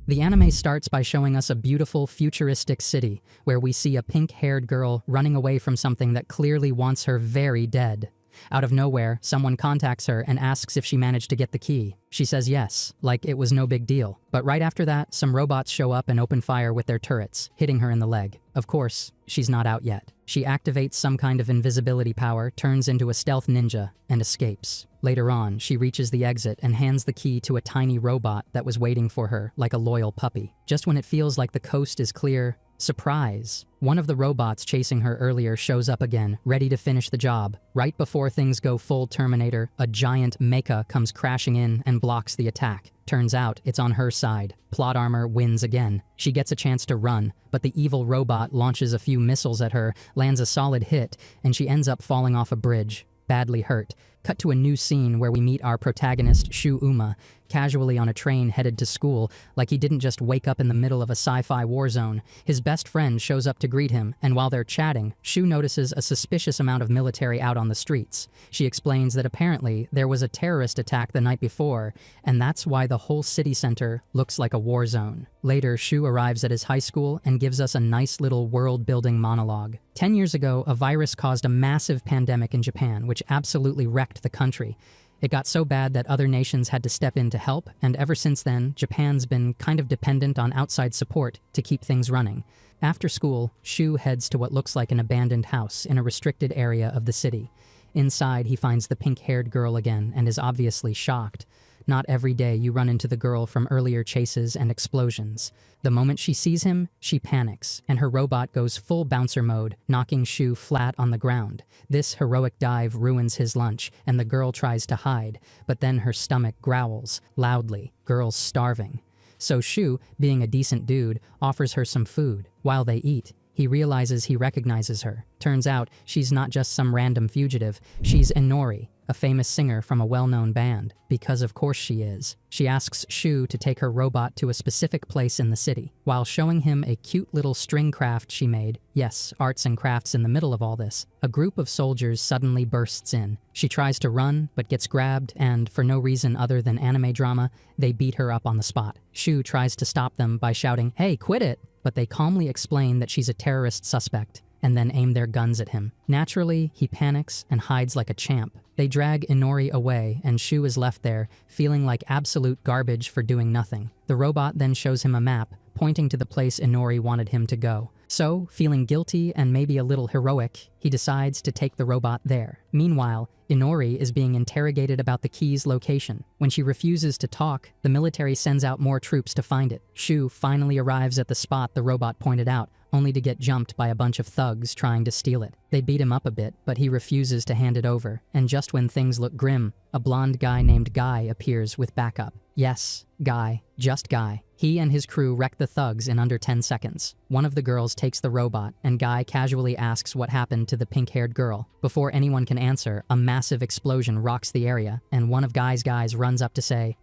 The anime starts by showing us a beautiful, futuristic city, where we see a pink-haired girl running away from something that clearly wants her very dead. Out of nowhere, someone contacts her and asks if she managed to get the key. She says yes, like it was no big deal. But right after that, some robots show up and open fire with their turrets, hitting her in the leg. Of course, she's not out yet. She activates some kind of invisibility power, turns into a stealth ninja, and escapes. Later on, she reaches the exit and hands the key to a tiny robot that was waiting for her like a loyal puppy. Just when it feels like the coast is clear, surprise! One of the robots chasing her earlier shows up again, ready to finish the job. Right before things go full Terminator, a giant mecha comes crashing in and blocks the attack. Turns out, it's on her side. Plot armor wins again. She gets a chance to run, but the evil robot launches a few missiles at her, lands a solid hit, and she ends up falling off a bridge, badly hurt. Cut to a new scene where we meet our protagonist, Shu Uma, casually on a train headed to school, like he didn't just wake up in the middle of a sci-fi war zone. His best friend shows up to greet him, and while they're chatting, Shu notices a suspicious amount of military out on the streets. She explains that apparently there was a terrorist attack the night before, and that's why the whole city center looks like a war zone. Later, Shu arrives at his high school and gives us a nice little world-building monologue. 10 years ago, a virus caused a massive pandemic in Japan, which absolutely wrecked the country. It got so bad that other nations had to step in to help, and ever since then, Japan's been kind of dependent on outside support to keep things running. After school, Shu heads to what looks like an abandoned house in a restricted area of the city. Inside, he finds the pink-haired girl again and is obviously shocked. Not every day you run into the girl from earlier chases and explosions. The moment she sees him, she panics, and her robot goes full bouncer mode, knocking Shu flat on the ground. This heroic dive ruins his lunch, and the girl tries to hide, but then her stomach growls, loudly. Girl's starving. So Shu, being a decent dude, offers her some food. While they eat, he realizes he recognizes her. Turns out, she's not just some random fugitive, she's Inori, a famous singer from a well-known band, because of course she is. She asks Shu to take her robot to a specific place in the city, while showing him a cute little string craft she made. Yes, arts and crafts in the middle of all this. A group of soldiers suddenly bursts in. She tries to run, but gets grabbed, and for no reason other than anime drama, they beat her up on the spot. Shu tries to stop them by shouting, "Hey, quit it!" But they calmly explain that she's a terrorist suspect, and then aim their guns at him. Naturally, he panics and hides like a champ. They drag Inori away, and Shu is left there, feeling like absolute garbage for doing nothing. The robot then shows him a map, pointing to the place Inori wanted him to go. So, feeling guilty and maybe a little heroic, he decides to take the robot there. Meanwhile, Inori is being interrogated about the key's location. When she refuses to talk, the military sends out more troops to find it. Shu finally arrives at the spot the robot pointed out, only to get jumped by a bunch of thugs trying to steal it. They beat him up a bit, but he refuses to hand it over. And just when things look grim, a blonde guy named Guy appears with backup. Yes, Guy. Just Guy. He and his crew wreck the thugs in under 10 seconds. One of the girls takes the robot, and Guy casually asks what happened to the pink-haired girl. Before anyone can answer, a massive explosion rocks the area, and one of Guy's guys runs up to say,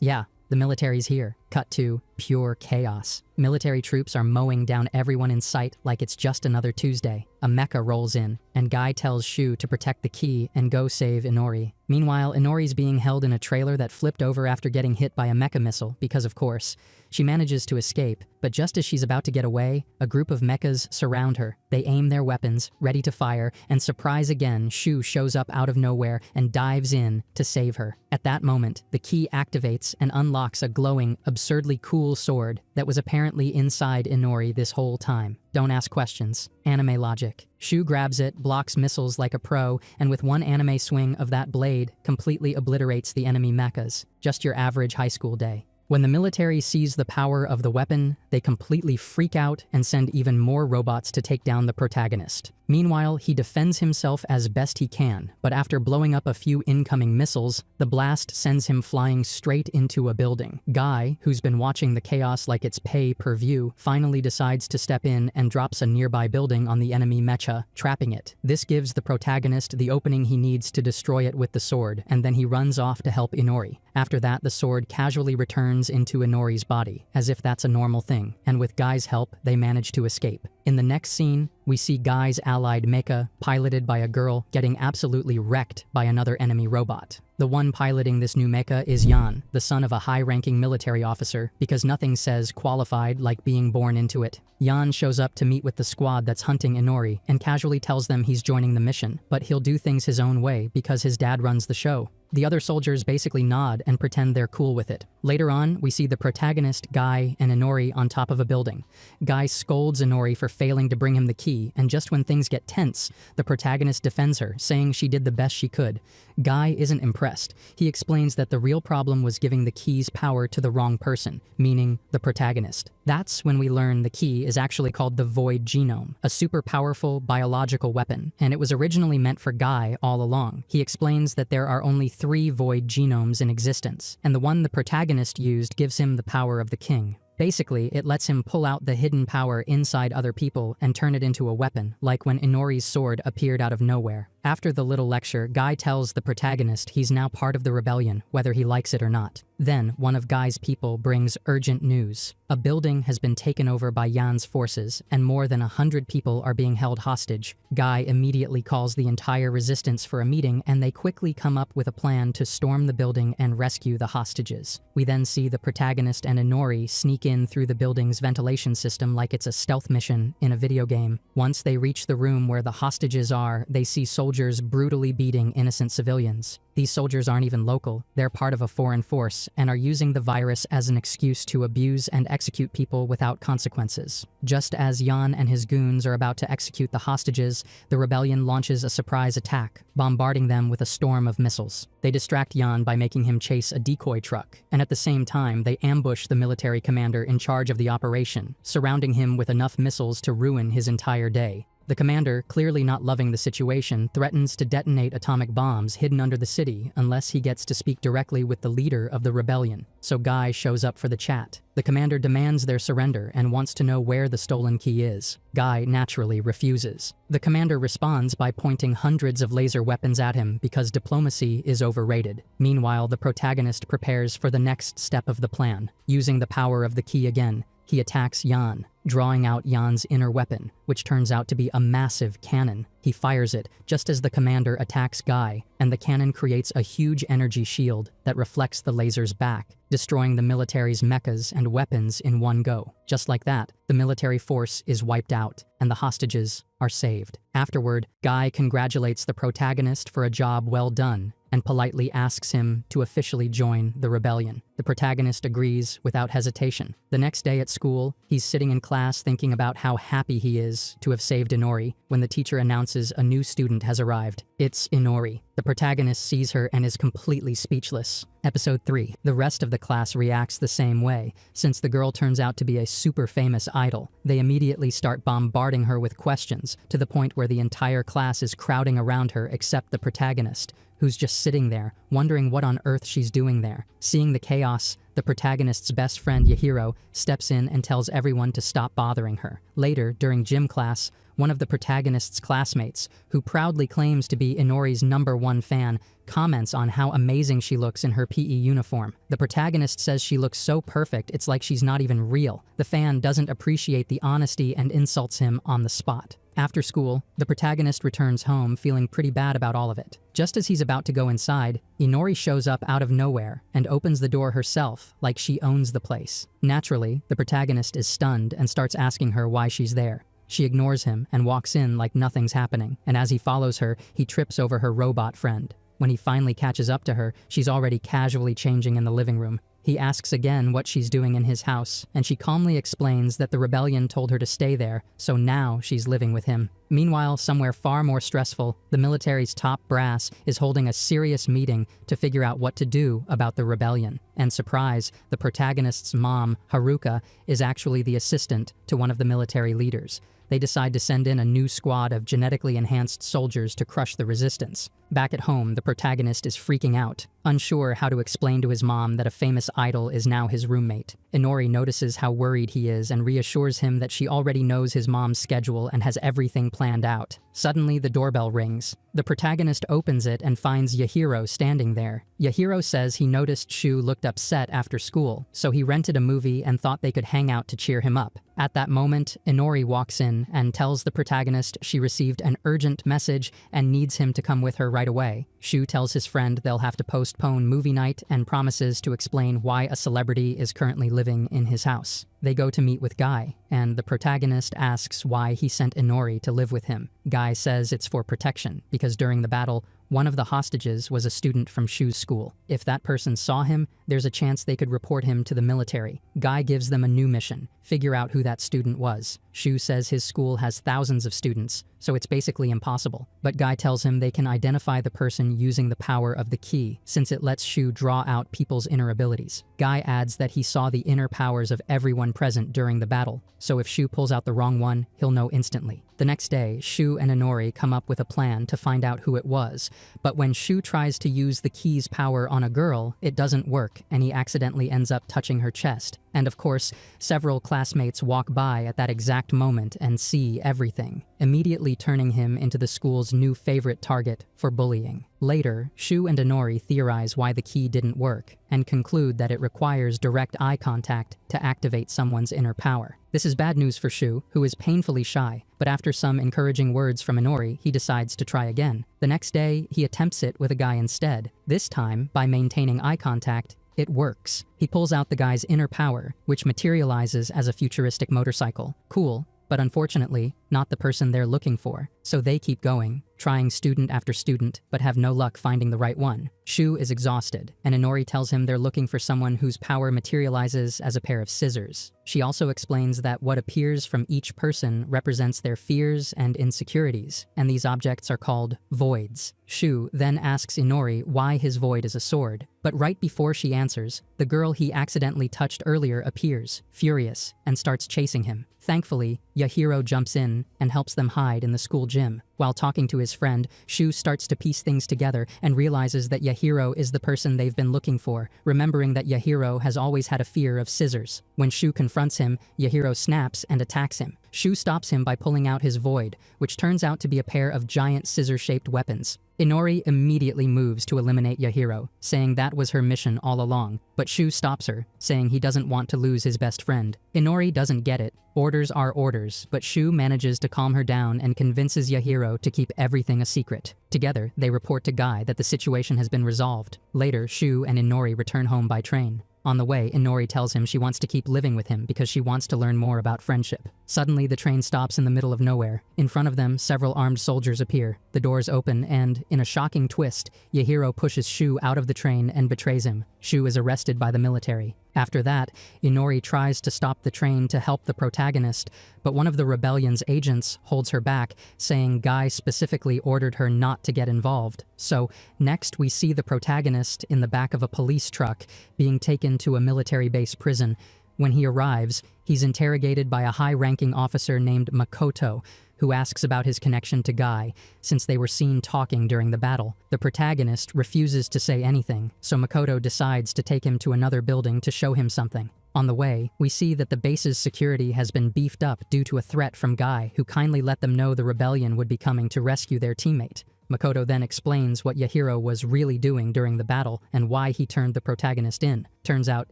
yeah, the military's here. Cut to pure chaos. Military troops are mowing down everyone in sight like it's just another Tuesday. A mecha rolls in, and Guy tells Shu to protect the key and go save Inori. Meanwhile, Inori's being held in a trailer that flipped over after getting hit by a mecha missile, because of course. She manages to escape, but just as she's about to get away, a group of mechas surround her. They aim their weapons, ready to fire, and surprise again, Shu shows up out of nowhere and dives in to save her. At that moment, the key activates and unlocks a glowing, absurdly cool sword that was apparently inside Inori this whole time. Don't ask questions. Anime logic. Shu grabs it, blocks missiles like a pro, and with one anime swing of that blade, completely obliterates the enemy mechas. Just your average high school day. When the military sees the power of the weapon, they completely freak out and send even more robots to take down the protagonist. Meanwhile, he defends himself as best he can, but after blowing up a few incoming missiles, the blast sends him flying straight into a building. Guy, who's been watching the chaos like it's pay-per-view, finally decides to step in and drops a nearby building on the enemy mecha, trapping it. This gives the protagonist the opening he needs to destroy it with the sword, and then he runs off to help Inori. After that, the sword casually returns into Inori's body, as if that's a normal thing, and with Guy's help, they manage to escape. In the next scene, we see Guy's allied mecha, piloted by a girl, getting absolutely wrecked by another enemy robot. The one piloting this new mecha is Yan, the son of a high-ranking military officer, because nothing says qualified like being born into it. Yan shows up to meet with the squad that's hunting Inori and casually tells them he's joining the mission, but he'll do things his own way because his dad runs the show. The other soldiers basically nod and pretend they're cool with it. Later on, we see the protagonist, Guy, and Inori on top of a building. Guy scolds Inori for failing to bring him the key, and just when things get tense, the protagonist defends her, saying she did the best she could. Guy isn't impressed. He explains that the real problem was giving the key's power to the wrong person, meaning the protagonist. That's when we learn the key is actually called the Void Genome, a super powerful biological weapon, and it was originally meant for Guy all along. He explains that there are only 3 Void Genomes in existence, and the one the protagonist used gives him the power of the king. Basically, it lets him pull out the hidden power inside other people and turn it into a weapon, like when Inori's sword appeared out of nowhere. After the little lecture, Guy tells the protagonist he's now part of the rebellion, whether he likes it or not. Then, one of Guy's people brings urgent news. A building has been taken over by Yan's forces, and more than 100 people are being held hostage. Guy immediately calls the entire resistance for a meeting, and they quickly come up with a plan to storm the building and rescue the hostages. We then see the protagonist and Inori sneak in through the building's ventilation system like it's a stealth mission in a video game. Once they reach the room where the hostages are, they see soldiers brutally beating innocent civilians. These soldiers aren't even local, they're part of a foreign force and are using the virus as an excuse to abuse and execute people without consequences. Just as Yan and his goons are about to execute the hostages, the rebellion launches a surprise attack, bombarding them with a storm of missiles. They distract Yan by making him chase a decoy truck, and at the same time they ambush the military commander in charge of the operation, surrounding him with enough missiles to ruin his entire day. The commander, clearly not loving the situation, threatens to detonate atomic bombs hidden under the city unless he gets to speak directly with the leader of the rebellion. So Guy shows up for the chat. The commander demands their surrender and wants to know where the stolen key is. Guy naturally refuses. The commander responds by pointing hundreds of laser weapons at him because diplomacy is overrated. Meanwhile, the protagonist prepares for the next step of the plan. Using the power of the key again, he attacks Yan, drawing out Yan's inner weapon, which turns out to be a massive cannon. He fires it just as the commander attacks Guy, and the cannon creates a huge energy shield that reflects the lasers back, destroying the military's mechas and weapons in one go. Just like that, the military force is wiped out, and the hostages are saved. Afterward, Guy congratulates the protagonist for a job well done, and politely asks him to officially join the rebellion. The protagonist agrees without hesitation. The next day at school, he's sitting in class thinking about how happy he is to have saved Inori when the teacher announces a new student has arrived. It's Inori. The protagonist sees her and is completely speechless. Episode 3. The rest of the class reacts the same way. Since the girl turns out to be a super famous idol, they immediately start bombarding her with questions, to the point where the entire class is crowding around her except the protagonist, who's just sitting there, wondering what on earth she's doing there. Seeing the chaos, the protagonist's best friend Yahiro steps in and tells everyone to stop bothering her. Later, during gym class, one of the protagonist's classmates, who proudly claims to be Inori's #1 fan, comments on how amazing she looks in her PE uniform. The protagonist says she looks so perfect it's like she's not even real. The fan doesn't appreciate the honesty and insults him on the spot. After school, the protagonist returns home feeling pretty bad about all of it. Just as he's about to go inside, Inori shows up out of nowhere and opens the door herself, like she owns the place. Naturally, the protagonist is stunned and starts asking her why she's there. She ignores him and walks in like nothing's happening, and as he follows her, he trips over her robot friend. When he finally catches up to her, she's already casually changing in the living room. He asks again what she's doing in his house, and she calmly explains that the rebellion told her to stay there, so now she's living with him. Meanwhile, somewhere far more stressful, the military's top brass is holding a serious meeting to figure out what to do about the rebellion. And surprise, the protagonist's mom, Haruka, is actually the assistant to one of the military leaders. They decide to send in a new squad of genetically enhanced soldiers to crush the resistance. Back at home, the protagonist is freaking out, unsure how to explain to his mom that a famous idol is now his roommate. Inori notices how worried he is and reassures him that she already knows his mom's schedule and has everything planned out. Suddenly, the doorbell rings. The protagonist opens it and finds Yahiro standing there. Yahiro says he noticed Shu looked upset after school, so he rented a movie and thought they could hang out to cheer him up. At that moment, Inori walks in and tells the protagonist she received an urgent message and needs him to come with her right away. Shu tells his friend they'll have to postpone movie night and promises to explain why a celebrity is currently living in his house. They go to meet with Guy, and the protagonist asks why he sent Inori to live with him. Guy says it's for protection, because during the battle, one of the hostages was a student from Shu's school. If that person saw him, there's a chance they could report him to the military. Guy gives them a new mission: figure out who that student was. Shu says his school has thousands of students, so it's basically impossible. But Guy tells him they can identify the person using the power of the key, since it lets Shu draw out people's inner abilities. Guy adds that he saw the inner powers of everyone present during the battle, so if Shu pulls out the wrong one, he'll know instantly. The next day, Shu and Inori come up with a plan to find out who it was, but when Shu tries to use the key's power on a girl, it doesn't work, and he accidentally ends up touching her chest. And of course, several classmates walk by at that exact moment and see everything, immediately turning him into the school's new favorite target for bullying. Later, Shu and Inori theorize why the key didn't work, and conclude that it requires direct eye contact to activate someone's inner power. This is bad news for Shu, who is painfully shy, but after some encouraging words from Inori, he decides to try again. The next day, he attempts it with a guy instead. This time, by maintaining eye contact, it works. He pulls out the guy's inner power, which materializes as a futuristic motorcycle. Cool, but unfortunately, not the person they're looking for. So they keep going, trying student after student, but have no luck finding the right one. Shu is exhausted, and Inori tells him they're looking for someone whose power materializes as a pair of scissors. She also explains that what appears from each person represents their fears and insecurities, and these objects are called voids. Shu then asks Inori why his void is a sword, but right before she answers, the girl he accidentally touched earlier appears, furious, and starts chasing him. Thankfully, Yahiro jumps in and helps them hide in the school gym. While talking to his friend, Shu starts to piece things together and realizes that Yahiro is the person they've been looking for, remembering that Yahiro has always had a fear of scissors. When Shu confronts him, Yahiro snaps and attacks him. Shu stops him by pulling out his void, which turns out to be a pair of giant scissor-shaped weapons. Inori immediately moves to eliminate Yahiro, saying that was her mission all along, but Shu stops her, saying he doesn't want to lose his best friend. Inori doesn't get it. Orders are orders, but Shu manages to calm her down and convinces Yahiro to keep everything a secret. Together, they report to Guy that the situation has been resolved. Later, Shu and Inori return home by train. On the way, Inori tells him she wants to keep living with him because she wants to learn more about friendship. Suddenly, the train stops in the middle of nowhere. In front of them, several armed soldiers appear. The doors open and, in a shocking twist, Yahiro pushes Shu out of the train and betrays him. Shu is arrested by the military. After that, Inori tries to stop the train to help the protagonist, but one of the rebellion's agents holds her back, saying Guy specifically ordered her not to get involved. So, next we see the protagonist in the back of a police truck being taken to a military-base prison. When he arrives, he's interrogated by a high-ranking officer named Makoto, who asks about his connection to Guy, since they were seen talking during the battle. The protagonist refuses to say anything, so Makoto decides to take him to another building to show him something. On the way, we see that the base's security has been beefed up due to a threat from Guy, who kindly let them know the rebellion would be coming to rescue their teammate. Makoto then explains what Yahiro was really doing during the battle and why he turned the protagonist in. Turns out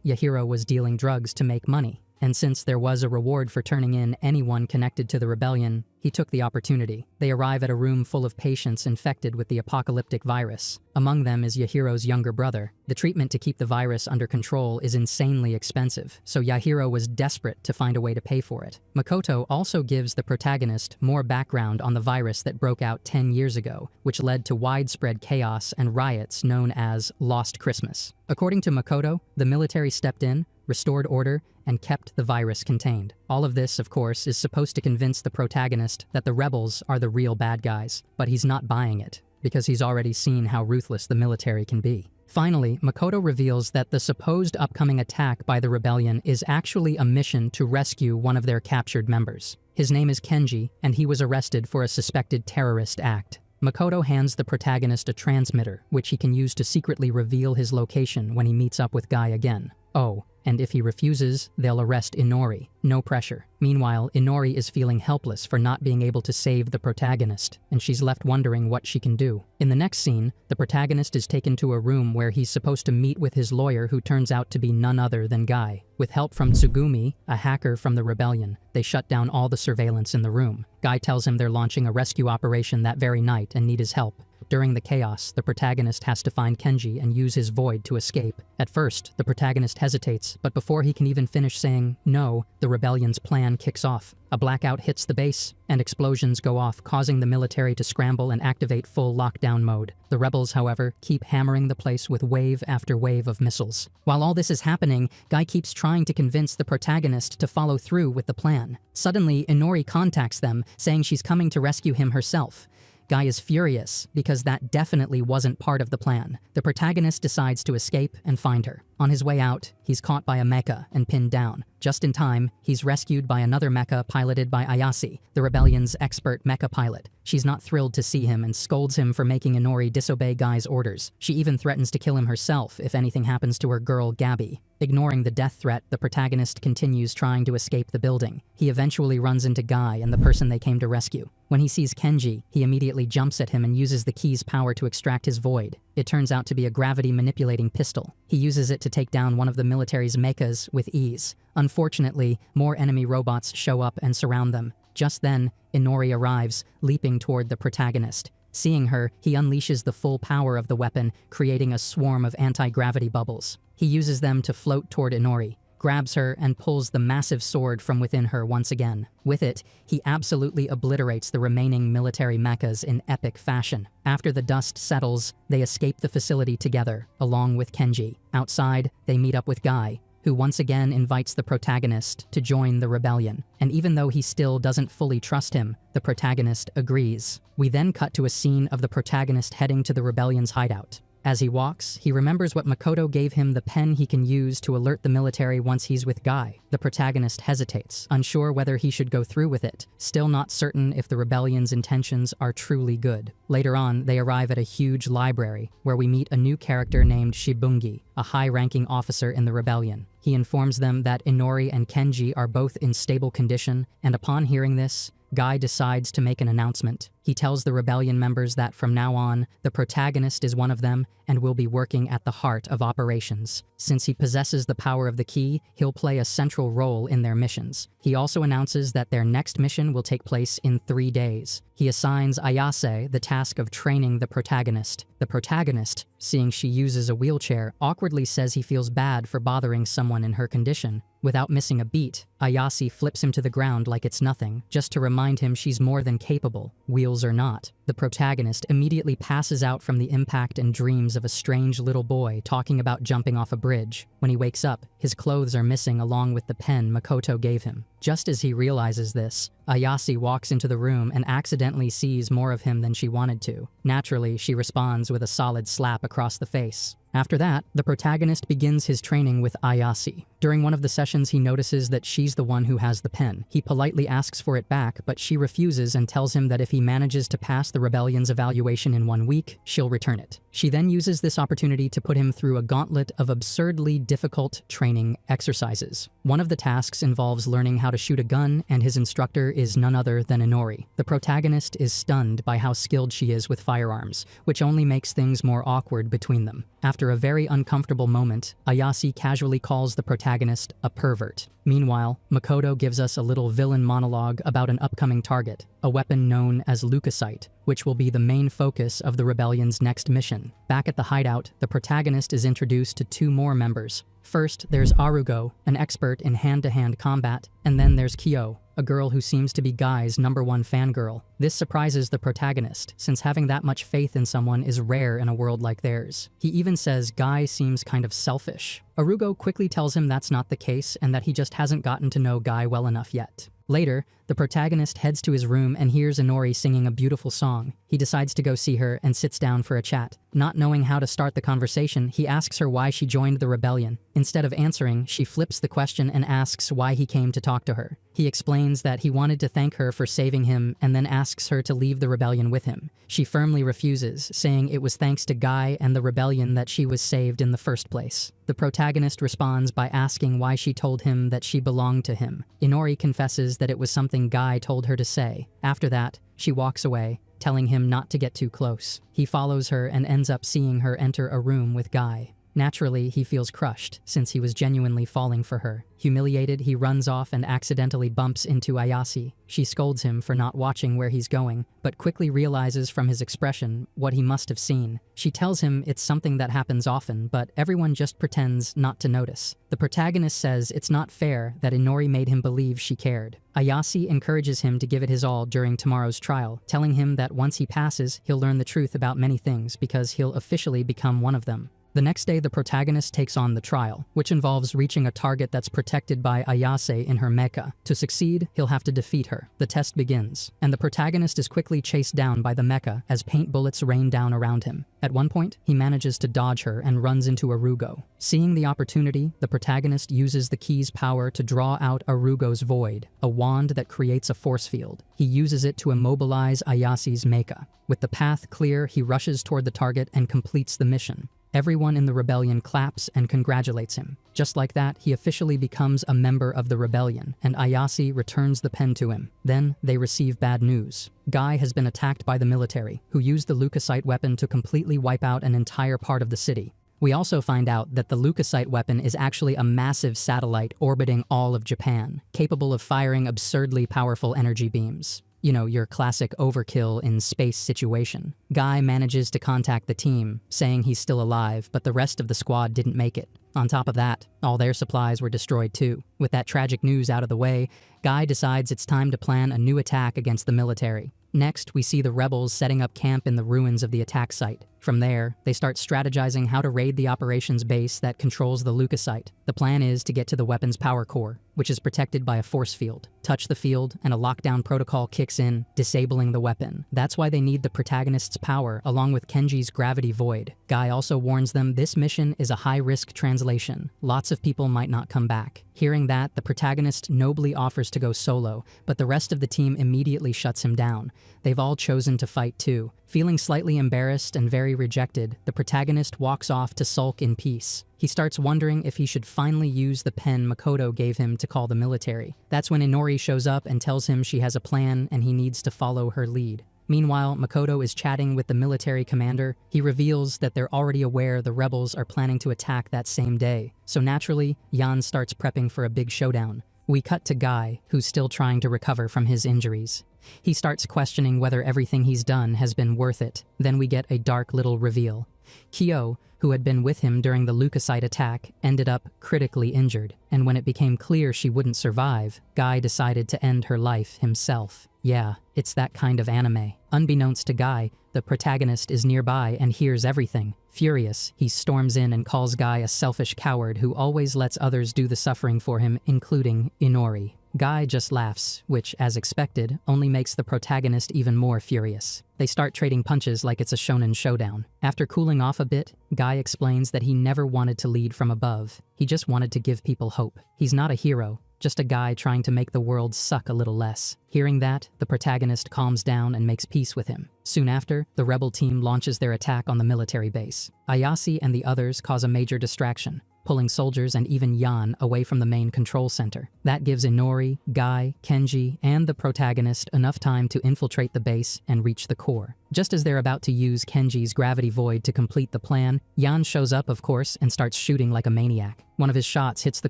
Yahiro was dealing drugs to make money. And since there was a reward for turning in anyone connected to the rebellion, he took the opportunity. They arrive at a room full of patients infected with the apocalyptic virus. Among them is Yahiro's younger brother. The treatment to keep the virus under control is insanely expensive, so Yahiro was desperate to find a way to pay for it. Makoto also gives the protagonist more background on the virus that broke out 10 years ago, which led to widespread chaos and riots known as Lost Christmas. According to Makoto, the military stepped in, restored order, and kept the virus contained. All of this, of course, is supposed to convince the protagonist that the rebels are the real bad guys, but he's not buying it, because he's already seen how ruthless the military can be. Finally, Makoto reveals that the supposed upcoming attack by the rebellion is actually a mission to rescue one of their captured members. His name is Kenji, and he was arrested for a suspected terrorist act. Makoto hands the protagonist a transmitter, which he can use to secretly reveal his location when he meets up with Guy again. Oh, and if he refuses, they'll arrest Inori. No pressure. Meanwhile, Inori is feeling helpless for not being able to save the protagonist, and she's left wondering what she can do. In the next scene, the protagonist is taken to a room where he's supposed to meet with his lawyer, who turns out to be none other than Guy. With help from Tsugumi, a hacker from the rebellion, they shut down all the surveillance in the room. Guy tells him they're launching a rescue operation that very night and need his help. During the chaos, the protagonist has to find Kenji and use his void to escape. At first, the protagonist hesitates, but before he can even finish saying no, the rebellion's plan kicks off. A blackout hits the base, and explosions go off, causing the military to scramble and activate full lockdown mode. The rebels, however, keep hammering the place with wave after wave of missiles. While all this is happening, Guy keeps trying to convince the protagonist to follow through with the plan. Suddenly, Inori contacts them, saying she's coming to rescue him herself. Guy is furious, because that definitely wasn't part of the plan. The protagonist decides to escape and find her. On his way out, he's caught by a mecha and pinned down. Just in time, he's rescued by another mecha piloted by Ayase, the rebellion's expert mecha pilot. She's not thrilled to see him and scolds him for making Inori disobey Guy's orders. She even threatens to kill him herself if anything happens to her girl, Gabby. Ignoring the death threat, the protagonist continues trying to escape the building. He eventually runs into Guy and the person they came to rescue. When he sees Kenji, he immediately jumps at him and uses the key's power to extract his void. It turns out to be a gravity-manipulating pistol. He uses it to take down one of the military's mechas with ease. Unfortunately, more enemy robots show up and surround them. Just then, Inori arrives, leaping toward the protagonist. Seeing her, he unleashes the full power of the weapon, creating a swarm of anti-gravity bubbles. He uses them to float toward Inori, grabs her, and pulls the massive sword from within her once again. With it, he absolutely obliterates the remaining military mechas in epic fashion. After the dust settles, they escape the facility together, along with Kenji. Outside, they meet up with Guy, who once again invites the protagonist to join the rebellion. And even though he still doesn't fully trust him, the protagonist agrees. We then cut to a scene of the protagonist heading to the rebellion's hideout. As he walks, he remembers what Makoto gave him, the pen he can use to alert the military once he's with Guy. The protagonist hesitates, unsure whether he should go through with it, still not certain if the rebellion's intentions are truly good. Later on, they arrive at a huge library, where we meet a new character named Shibungi, a high-ranking officer in the rebellion. He informs them that Inori and Kenji are both in stable condition, and upon hearing this, Guy decides to make an announcement. He tells the rebellion members that from now on, the protagonist is one of them and will be working at the heart of operations. Since he possesses the power of the key, he'll play a central role in their missions. He also announces that their next mission will take place in 3 days. He assigns Ayase the task of training the protagonist. The protagonist, seeing she uses a wheelchair, awkwardly says he feels bad for bothering someone in her condition. Without missing a beat, Ayase flips him to the ground like it's nothing, just to remind him she's more than capable, wheels or not. The protagonist immediately passes out from the impact and dreams of a strange little boy talking about jumping off a bridge. When he wakes up, his clothes are missing along with the pen Makoto gave him. Just as he realizes this, Ayase walks into the room and accidentally sees more of him than she wanted to. Naturally, she responds with a solid slap across the face. After that, the protagonist begins his training with Ayase. During one of the sessions, he notices that she's the one who has the pen. He politely asks for it back, but she refuses and tells him that if he manages to pass the rebellion's evaluation in 1 week, she'll return it. She then uses this opportunity to put him through a gauntlet of absurdly difficult training exercises. One of the tasks involves learning how to shoot a gun, and his instructor is none other than Inori. The protagonist is stunned by how skilled she is with firearms, which only makes things more awkward between them. After a very uncomfortable moment, Ayase casually calls the protagonist a pervert. Meanwhile, Makoto gives us a little villain monologue about an upcoming target, a weapon known as leukocyte, which will be the main focus of the rebellion's next mission. Back at the hideout, the protagonist is introduced to 2 more members. First, there's Arugo, an expert in hand-to-hand combat, and then there's Kyo, a girl who seems to be Guy's #1 fangirl. This surprises the protagonist, since having that much faith in someone is rare in a world like theirs. He even says Guy seems kind of selfish. Arugo quickly tells him that's not the case and that he just hasn't gotten to know Guy well enough yet. Later, The protagonist heads to his room and hears Inori singing a beautiful song. He decides to go see her and sits down for a chat. Not knowing how to start the conversation, he asks her why she joined the rebellion. Instead of answering, she flips the question and asks why he came to talk to her. He explains that he wanted to thank her for saving him and then asks her to leave the rebellion with him. She firmly refuses, saying it was thanks to Guy and the rebellion that she was saved in the first place. The protagonist responds by asking why she told him that she belonged to him. Inori confesses that it was something Guy told her to say. After that, she walks away, telling him not to get too close. He follows her and ends up seeing her enter a room with Guy. Naturally, he feels crushed, since he was genuinely falling for her. Humiliated, he runs off and accidentally bumps into Ayase. She scolds him for not watching where he's going, but quickly realizes from his expression what he must have seen. She tells him it's something that happens often, but everyone just pretends not to notice. The protagonist says it's not fair that Inori made him believe she cared. Ayase encourages him to give it his all during tomorrow's trial, telling him that once he passes, he'll learn the truth about many things because he'll officially become one of them. The next day, the protagonist takes on the trial, which involves reaching a target that's protected by Ayase in her mecha. To succeed, he'll have to defeat her. The test begins, and the protagonist is quickly chased down by the mecha as paint bullets rain down around him. At one point, he manages to dodge her and runs into Arugo. Seeing the opportunity, the protagonist uses the key's power to draw out Arugo's void, a wand that creates a force field. He uses it to immobilize Ayase's mecha. With the path clear, he rushes toward the target and completes the mission. Everyone in the rebellion claps and congratulates him. Just like that, he officially becomes a member of the rebellion, and Ayase returns the pen to him. Then, they receive bad news. Guy has been attacked by the military, who used the leukocyte weapon to completely wipe out an entire part of the city. We also find out that the leukocyte weapon is actually a massive satellite orbiting all of Japan, capable of firing absurdly powerful energy beams. You know, your classic overkill in space situation. Guy manages to contact the team, saying he's still alive, but the rest of the squad didn't make it. On top of that, all their supplies were destroyed too. With that tragic news out of the way, Guy decides it's time to plan a new attack against the military. Next, we see the rebels setting up camp in the ruins of the attack site. From there, they start strategizing how to raid the operations base that controls the leukocyte. The plan is to get to the weapon's power core, which is protected by a force field. Touch the field, and a lockdown protocol kicks in, disabling the weapon. That's why they need the protagonist's power, along with Kenji's gravity void. Guy also warns them this mission is a high-risk translation. Lots of people might not come back. Hearing that, the protagonist nobly offers to go solo, but the rest of the team immediately shuts him down. They've all chosen to fight too. Feeling slightly embarrassed and very rejected, the protagonist walks off to sulk in peace. He starts wondering if he should finally use the pen Makoto gave him to call the military. That's when Inori shows up and tells him she has a plan and he needs to follow her lead. Meanwhile, Makoto is chatting with the military commander. He reveals that they're already aware the rebels are planning to attack that same day. So naturally, Jan starts prepping for a big showdown. We cut to Guy, who's still trying to recover from his injuries. He starts questioning whether everything he's done has been worth it. Then we get a dark little reveal. Kyo, who had been with him during the leukocyte attack, ended up critically injured, and when it became clear she wouldn't survive, Guy decided to end her life himself. Yeah, it's that kind of anime. Unbeknownst to Guy, the protagonist is nearby and hears everything. Furious, he storms in and calls Guy a selfish coward who always lets others do the suffering for him, including Inori. Guy just laughs, which, as expected, only makes the protagonist even more furious. They start trading punches like it's a shonen showdown. After cooling off a bit, Guy explains that he never wanted to lead from above. He just wanted to give people hope. He's not a hero, just a guy trying to make the world suck a little less. Hearing that, the protagonist calms down and makes peace with him. Soon after, the rebel team launches their attack on the military base. Ayase and the others cause a major distraction, pulling soldiers and even Jan away from the main control center. That gives Inori, Guy, Kenji, and the protagonist enough time to infiltrate the base and reach the core. Just as they're about to use Kenji's gravity void to complete the plan, Jan shows up, of course, and starts shooting like a maniac. One of his shots hits the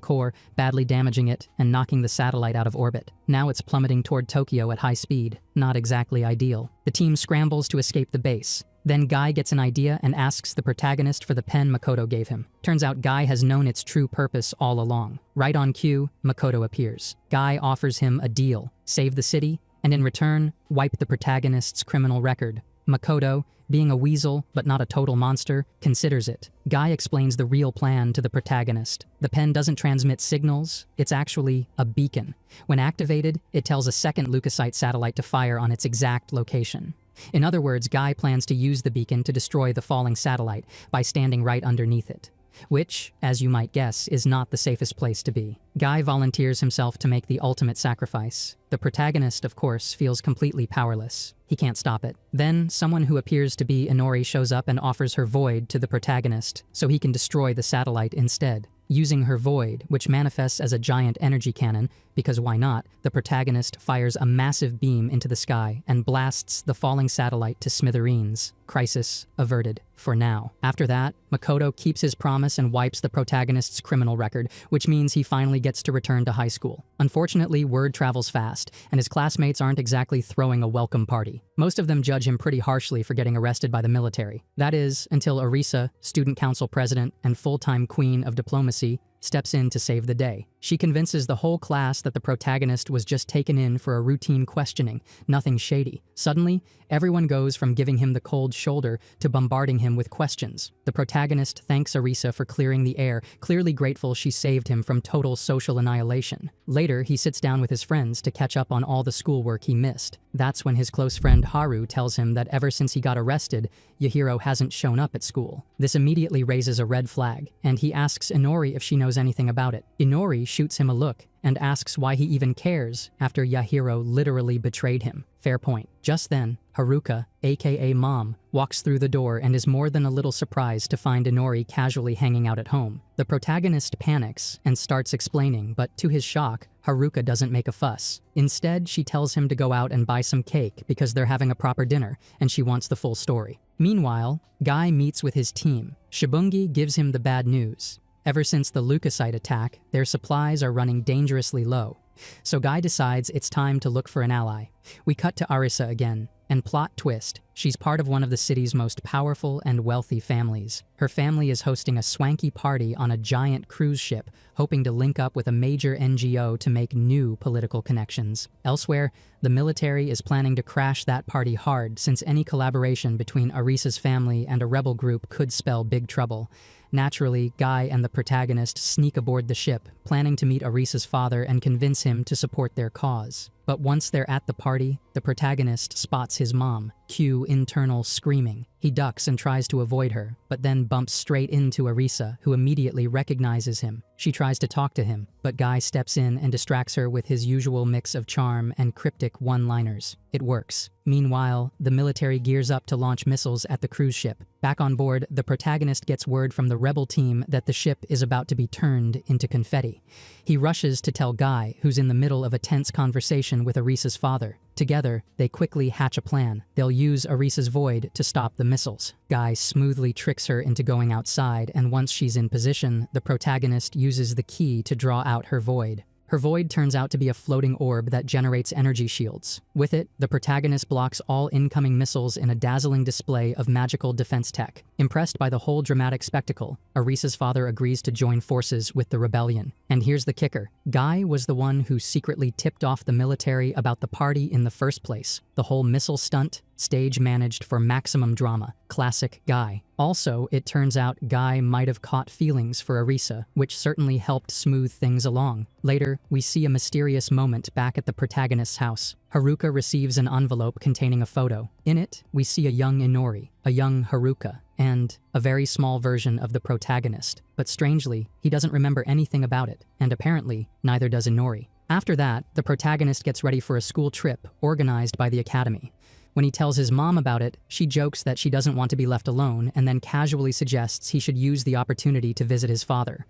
core, badly damaging it and knocking the satellite out of orbit. Now it's plummeting toward Tokyo at high speed. Not exactly ideal. The team scrambles to escape the base. Then Guy gets an idea and asks the protagonist for the pen Makoto gave him. Turns out Guy has known its true purpose all along. Right on cue, Makoto appears. Guy offers him a deal: save the city, and in return, wipe the protagonist's criminal record. Makoto, being a weasel but not a total monster, considers it. Guy explains the real plan to the protagonist. The pen doesn't transmit signals, it's actually a beacon. When activated, it tells a second leukocyte satellite to fire on its exact location. In other words, Guy plans to use the beacon to destroy the falling satellite by standing right underneath it. Which, as you might guess, is not the safest place to be. Guy volunteers himself to make the ultimate sacrifice. The protagonist, of course, feels completely powerless. He can't stop it. Then, someone who appears to be Inori shows up and offers her void to the protagonist, so he can destroy the satellite instead. Using her void, which manifests as a giant energy cannon, because why not, the protagonist fires a massive beam into the sky and blasts the falling satellite to smithereens. Crisis averted, for now. After that, Makoto keeps his promise and wipes the protagonist's criminal record, which means he finally gets to return to high school. Unfortunately, word travels fast, and his classmates aren't exactly throwing a welcome party. Most of them judge him pretty harshly for getting arrested by the military. That is, until Arisa, student council president and full-time queen of diplomacy, steps in to save the day. She convinces the whole class that the protagonist was just taken in for a routine questioning, nothing shady. Suddenly, everyone goes from giving him the cold shoulder to bombarding him with questions. The protagonist thanks Arisa for clearing the air, clearly grateful she saved him from total social annihilation. Later, he sits down with his friends to catch up on all the schoolwork he missed. That's when his close friend Haru tells him that ever since he got arrested, Yahiro hasn't shown up at school. This immediately raises a red flag, and he asks Inori if she knows anything about it. Inori shoots him a look and asks why he even cares after Yahiro literally betrayed him. Fair point. Just then, Haruka, aka Mom, walks through the door and is more than a little surprised to find Inori casually hanging out at home. The protagonist panics and starts explaining, but to his shock, Haruka doesn't make a fuss. Instead, she tells him to go out and buy some cake because they're having a proper dinner and she wants the full story. Meanwhile, Guy meets with his team. Shibungi gives him the bad news. Ever since the leukocyte attack, their supplies are running dangerously low. So Guy decides it's time to look for an ally. We cut to Arisa again, and plot twist, she's part of one of the city's most powerful and wealthy families. Her family is hosting a swanky party on a giant cruise ship, hoping to link up with a major NGO to make new political connections. Elsewhere, the military is planning to crash that party hard since any collaboration between Arisa's family and a rebel group could spell big trouble. Naturally, Guy and the protagonist sneak aboard the ship, planning to meet Arisa's father and convince him to support their cause. But once they're at the party, the protagonist spots his mom, cue internal screaming. He ducks and tries to avoid her, but then bumps straight into Arisa, who immediately recognizes him. She tries to talk to him, but Guy steps in and distracts her with his usual mix of charm and cryptic one-liners. It works. Meanwhile, the military gears up to launch missiles at the cruise ship. Back on board, the protagonist gets word from the rebel team that the ship is about to be turned into confetti. He rushes to tell Guy, who's in the middle of a tense conversation with Arisa's father. Together, they quickly hatch a plan. They'll use Arisa's void to stop the missiles. Guy smoothly tricks her into going outside, and once she's in position, the protagonist uses the key to draw out her void. Her void turns out to be a floating orb that generates energy shields. With it, the protagonist blocks all incoming missiles in a dazzling display of magical defense tech. Impressed by the whole dramatic spectacle, Arisa's father agrees to join forces with the rebellion. And here's the kicker. Guy was the one who secretly tipped off the military about the party in the first place. The whole missile stunt, stage managed for maximum drama. Classic Guy. Also, it turns out Guy might have caught feelings for Arisa, which certainly helped smooth things along. Later, we see a mysterious moment back at the protagonist's house. Haruka receives an envelope containing a photo. In it, we see a young Inori, a young Haruka, and a very small version of the protagonist. But strangely, he doesn't remember anything about it, and apparently, neither does Inori. After that, the protagonist gets ready for a school trip organized by the academy. When he tells his mom about it, she jokes that she doesn't want to be left alone and then casually suggests he should use the opportunity to visit his father.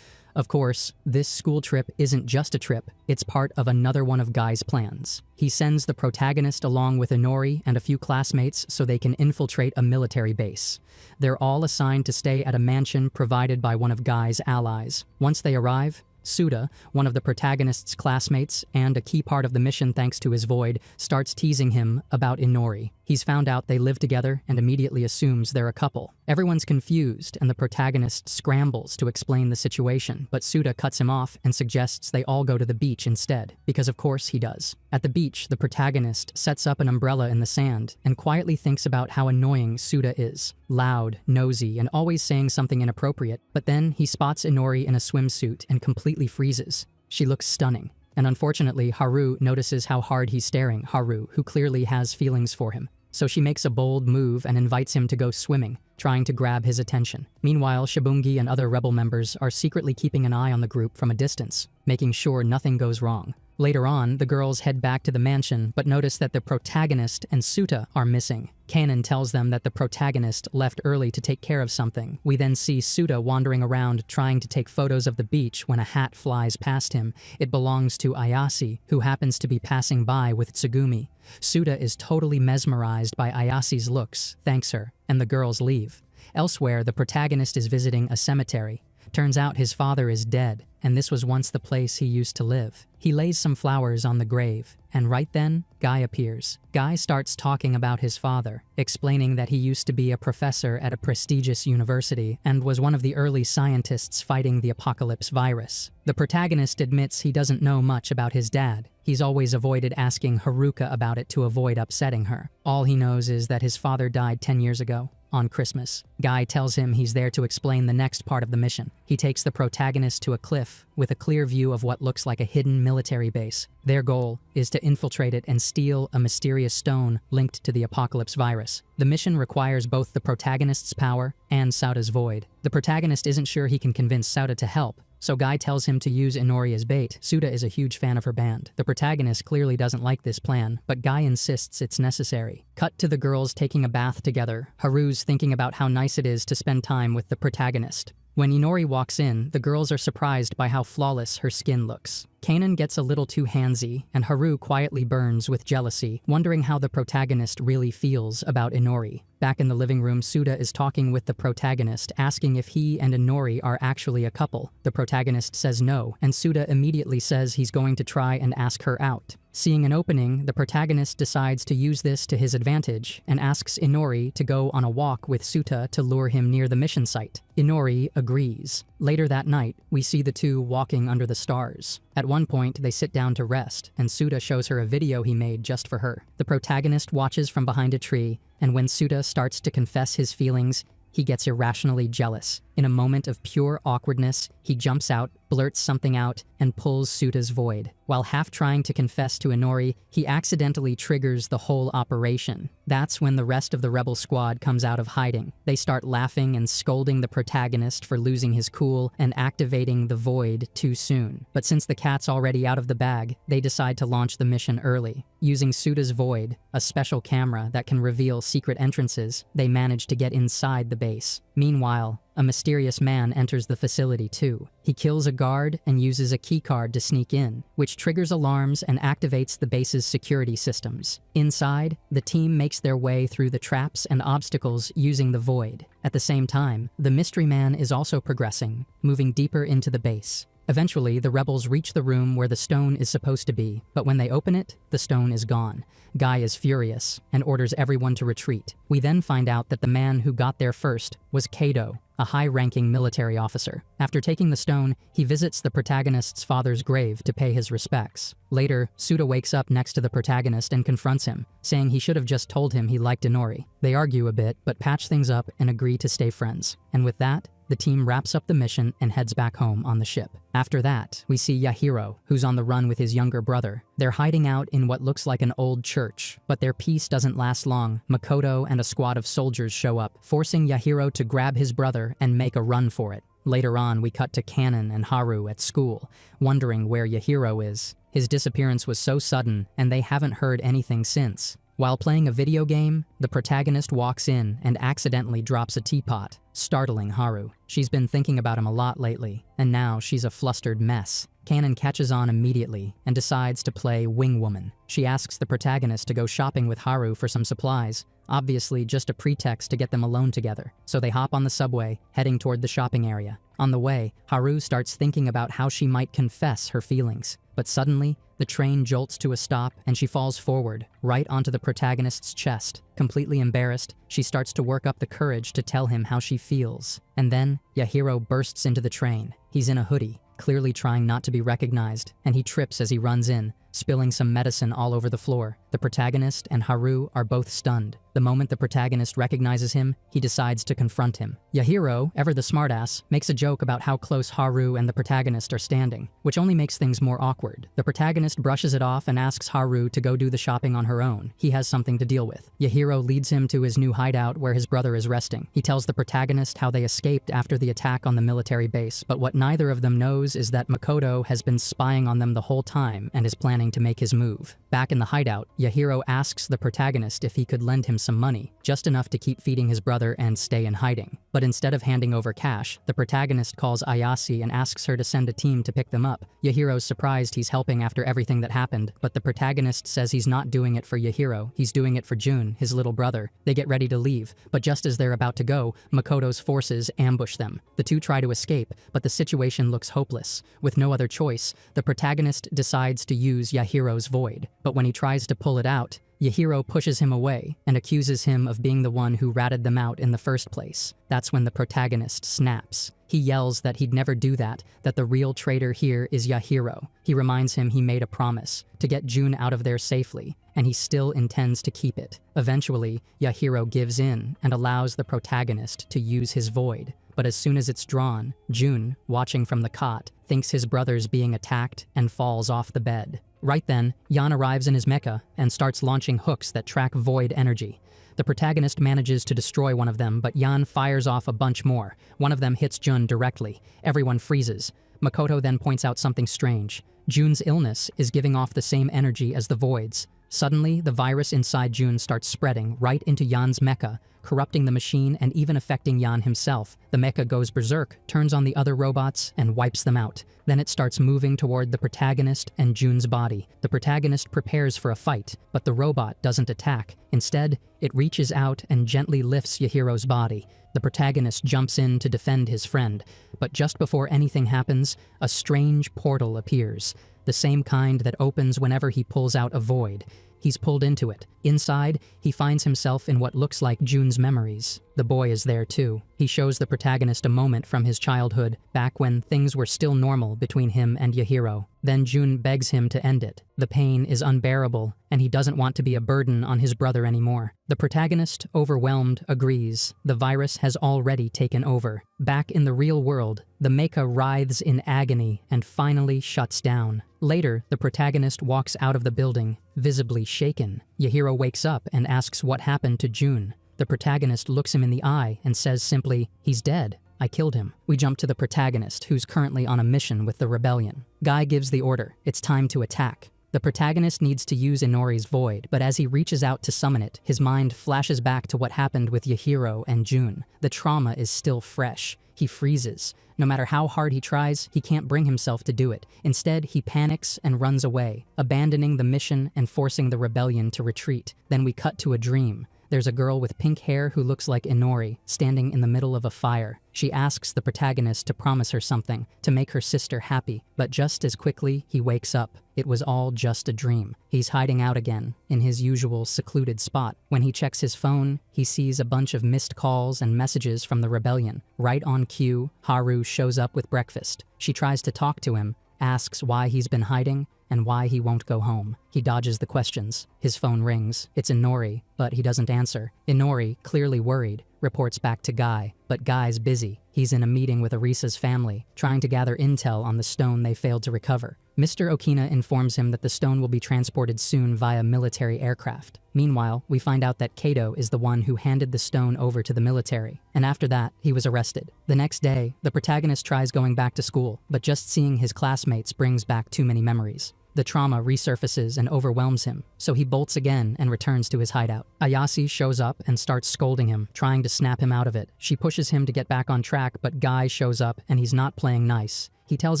Of course, this school trip isn't just a trip, it's part of another one of Guy's plans. He sends the protagonist along with Inori and a few classmates so they can infiltrate a military base. They're all assigned to stay at a mansion provided by one of Guy's allies. Once they arrive, Suda, one of the protagonist's classmates and a key part of the mission thanks to his void, starts teasing him about Inori. He's found out they live together and immediately assumes they're a couple. Everyone's confused and the protagonist scrambles to explain the situation, but Suda cuts him off and suggests they all go to the beach instead, because of course he does. At the beach, the protagonist sets up an umbrella in the sand and quietly thinks about how annoying Suda is. Loud, nosy, and always saying something inappropriate, but then he spots Inori in a swimsuit and completely freezes. She looks stunning. And unfortunately, Haru notices how hard he's staring, Haru, who clearly has feelings for him. So she makes a bold move and invites him to go swimming, trying to grab his attention. Meanwhile, Shibungi and other rebel members are secretly keeping an eye on the group from a distance, making sure nothing goes wrong. Later on, the girls head back to the mansion but notice that the protagonist and Suta are missing. Kanan tells them that the protagonist left early to take care of something. We then see Suta wandering around trying to take photos of the beach when a hat flies past him. It belongs to Ayase, who happens to be passing by with Tsugumi. Suta is totally mesmerized by Ayase's looks, thanks her, and the girls leave. Elsewhere, the protagonist is visiting a cemetery. Turns out his father is dead, and this was once the place he used to live. He lays some flowers on the grave, and right then, Guy appears. Guy starts talking about his father, explaining that he used to be a professor at a prestigious university and was one of the early scientists fighting the apocalypse virus. The protagonist admits he doesn't know much about his dad. He's always avoided asking Haruka about it to avoid upsetting her. All he knows is that his father died 10 years ago. On Christmas. Guy tells him he's there to explain the next part of the mission. He takes the protagonist to a cliff with a clear view of what looks like a hidden military base. Their goal is to infiltrate it and steal a mysterious stone linked to the apocalypse virus. The mission requires both the protagonist's power and Sauda's void. The protagonist isn't sure he can convince Sauda to help, so Guy tells him to use Inori as bait. Suda is a huge fan of her band. The protagonist clearly doesn't like this plan, but Guy insists it's necessary. Cut to the girls taking a bath together. Haru's thinking about how nice it is to spend time with the protagonist. When Inori walks in, the girls are surprised by how flawless her skin looks. Kanan gets a little too handsy, and Haru quietly burns with jealousy, wondering how the protagonist really feels about Inori. Back in the living room, Suda is talking with the protagonist, asking if he and Inori are actually a couple. The protagonist says no, and Suda immediately says he's going to try and ask her out. Seeing an opening, the protagonist decides to use this to his advantage and asks Inori to go on a walk with Suta to lure him near the mission site. Inori agrees. Later that night, we see the two walking under the stars. At one point, they sit down to rest, and Suda shows her a video he made just for her. The protagonist watches from behind a tree, and when Suda starts to confess his feelings, he gets irrationally jealous. In a moment of pure awkwardness, he jumps out, blurts something out, and pulls Suta's void. While half trying to confess to Inori, he accidentally triggers the whole operation. That's when the rest of the rebel squad comes out of hiding. They start laughing and scolding the protagonist for losing his cool and activating the void too soon. But since the cat's already out of the bag, they decide to launch the mission early. Using Suta's void, a special camera that can reveal secret entrances, they manage to get inside the base. Meanwhile, a mysterious man enters the facility too. He kills a guard and uses a keycard to sneak in, which triggers alarms and activates the base's security systems. Inside, the team makes their way through the traps and obstacles using the void. At the same time, the mystery man is also progressing, moving deeper into the base. Eventually, the rebels reach the room where the stone is supposed to be, but when they open it, the stone is gone. Guy is furious and orders everyone to retreat. We then find out that the man who got there first was Kado, a high-ranking military officer. After taking the stone, he visits the protagonist's father's grave to pay his respects. Later, Suda wakes up next to the protagonist and confronts him, saying he should have just told him he liked Inori. They argue a bit, but patch things up and agree to stay friends. And with that, the team wraps up the mission and heads back home on the ship. After that, we see Yahiro, who's on the run with his younger brother. They're hiding out in what looks like an old church, but their peace doesn't last long. Makoto and a squad of soldiers show up, forcing Yahiro to grab his brother and make a run for it. Later on, we cut to Kanan and Haru at school, wondering where Yahiro is. His disappearance was so sudden, and they haven't heard anything since. While playing a video game, the protagonist walks in and accidentally drops a teapot, startling Haru. She's been thinking about him a lot lately, and now she's a flustered mess. Kanan catches on immediately and decides to play wing woman. She asks the protagonist to go shopping with Haru for some supplies, obviously just a pretext to get them alone together. So they hop on the subway, heading toward the shopping area. On the way, Haru starts thinking about how she might confess her feelings. But suddenly, the train jolts to a stop and she falls forward, right onto the protagonist's chest. Completely embarrassed, she starts to work up the courage to tell him how she feels. And then, Yahiro bursts into the train. He's in a hoodie, clearly trying not to be recognized, and he trips as he runs in, spilling some medicine all over the floor. The protagonist and Haru are both stunned. The moment the protagonist recognizes him, he decides to confront him. Yahiro, ever the smartass, makes a joke about how close Haru and the protagonist are standing, which only makes things more awkward. The protagonist brushes it off and asks Haru to go do the shopping on her own. He has something to deal with. Yahiro leads him to his new hideout where his brother is resting. He tells the protagonist how they escaped after the attack on the military base, but what neither of them knows is that Makoto has been spying on them the whole time and is planning to make his move. Back in the hideout, Yahiro asks the protagonist if he could lend him some money, just enough to keep feeding his brother and stay in hiding. But instead of handing over cash, the protagonist calls Ayase and asks her to send a team to pick them up. Yahiro's surprised he's helping after everything that happened, but the protagonist says he's not doing it for Yahiro, he's doing it for Jun, his little brother. They get ready to leave, but just as they're about to go, Makoto's forces ambush them. The two try to escape, but the situation looks hopeless. With no other choice, the protagonist decides to use Yahiro's void, but when he tries to pull it out, Yahiro pushes him away and accuses him of being the one who ratted them out in the first place. That's when the protagonist snaps. He yells that he'd never do that the real traitor here is Yahiro. He reminds him he made a promise to get Jun out of there safely, and he still intends to keep it. Eventually, Yahiro gives in and allows the protagonist to use his void. But as soon as it's drawn, Jun, watching from the cot, thinks his brother's being attacked and falls off the bed. Right then, Yan arrives in his mecha and starts launching hooks that track void energy. The protagonist manages to destroy one of them, but Yan fires off a bunch more. One of them hits Jun directly. Everyone freezes. Makoto then points out something strange. Jun's illness is giving off the same energy as the voids. Suddenly, the virus inside Jun starts spreading right into Yan's mecha, corrupting the machine and even affecting Yan himself. The mecha goes berserk, turns on the other robots, and wipes them out. Then it starts moving toward the protagonist and Jun's body. The protagonist prepares for a fight, but the robot doesn't attack. Instead, it reaches out and gently lifts Yahiro's body. The protagonist jumps in to defend his friend, but just before anything happens, a strange portal appears. The same kind that opens whenever he pulls out a void. He's pulled into it. Inside, he finds himself in what looks like Jun's memories. The boy is there too. He shows the protagonist a moment from his childhood, back when things were still normal between him and Yahiro. Then Jun begs him to end it. The pain is unbearable, and he doesn't want to be a burden on his brother anymore. The protagonist, overwhelmed, agrees. The virus has already taken over. Back in the real world, the mecha writhes in agony and finally shuts down. Later, the protagonist walks out of the building, visibly shaken. Yahiro wakes up and asks what happened to Jun. The protagonist looks him in the eye and says simply, "He's dead. I killed him." We jump to the protagonist, who's currently on a mission with the rebellion. Guy gives the order. It's time to attack. The protagonist needs to use Inori's void, but as he reaches out to summon it, his mind flashes back to what happened with Yahiro and Jun. The trauma is still fresh. He freezes. No matter how hard he tries, he can't bring himself to do it. Instead, he panics and runs away, abandoning the mission and forcing the rebellion to retreat. Then we cut to a dream. There's a girl with pink hair who looks like Inori, standing in the middle of a fire. She asks the protagonist to promise her something, to make her sister happy, but just as quickly, he wakes up. It was all just a dream. He's hiding out again, in his usual secluded spot. When he checks his phone, he sees a bunch of missed calls and messages from the rebellion. Right on cue, Haru shows up with breakfast. She tries to talk to him, asks why he's been hiding, and why he won't go home. He dodges the questions. His phone rings. It's Inori, but he doesn't answer. Inori, clearly worried, reports back to Guy, but Guy's busy. He's in a meeting with Arisa's family, trying to gather intel on the stone they failed to recover. Mr. Okina informs him that the stone will be transported soon via military aircraft. Meanwhile, we find out that Kato is the one who handed the stone over to the military, and after that, he was arrested. The next day, the protagonist tries going back to school, but just seeing his classmates brings back too many memories. The trauma resurfaces and overwhelms him, so he bolts again and returns to his hideout. Ayase shows up and starts scolding him, trying to snap him out of it. She pushes him to get back on track, but Guy shows up and he's not playing nice. He tells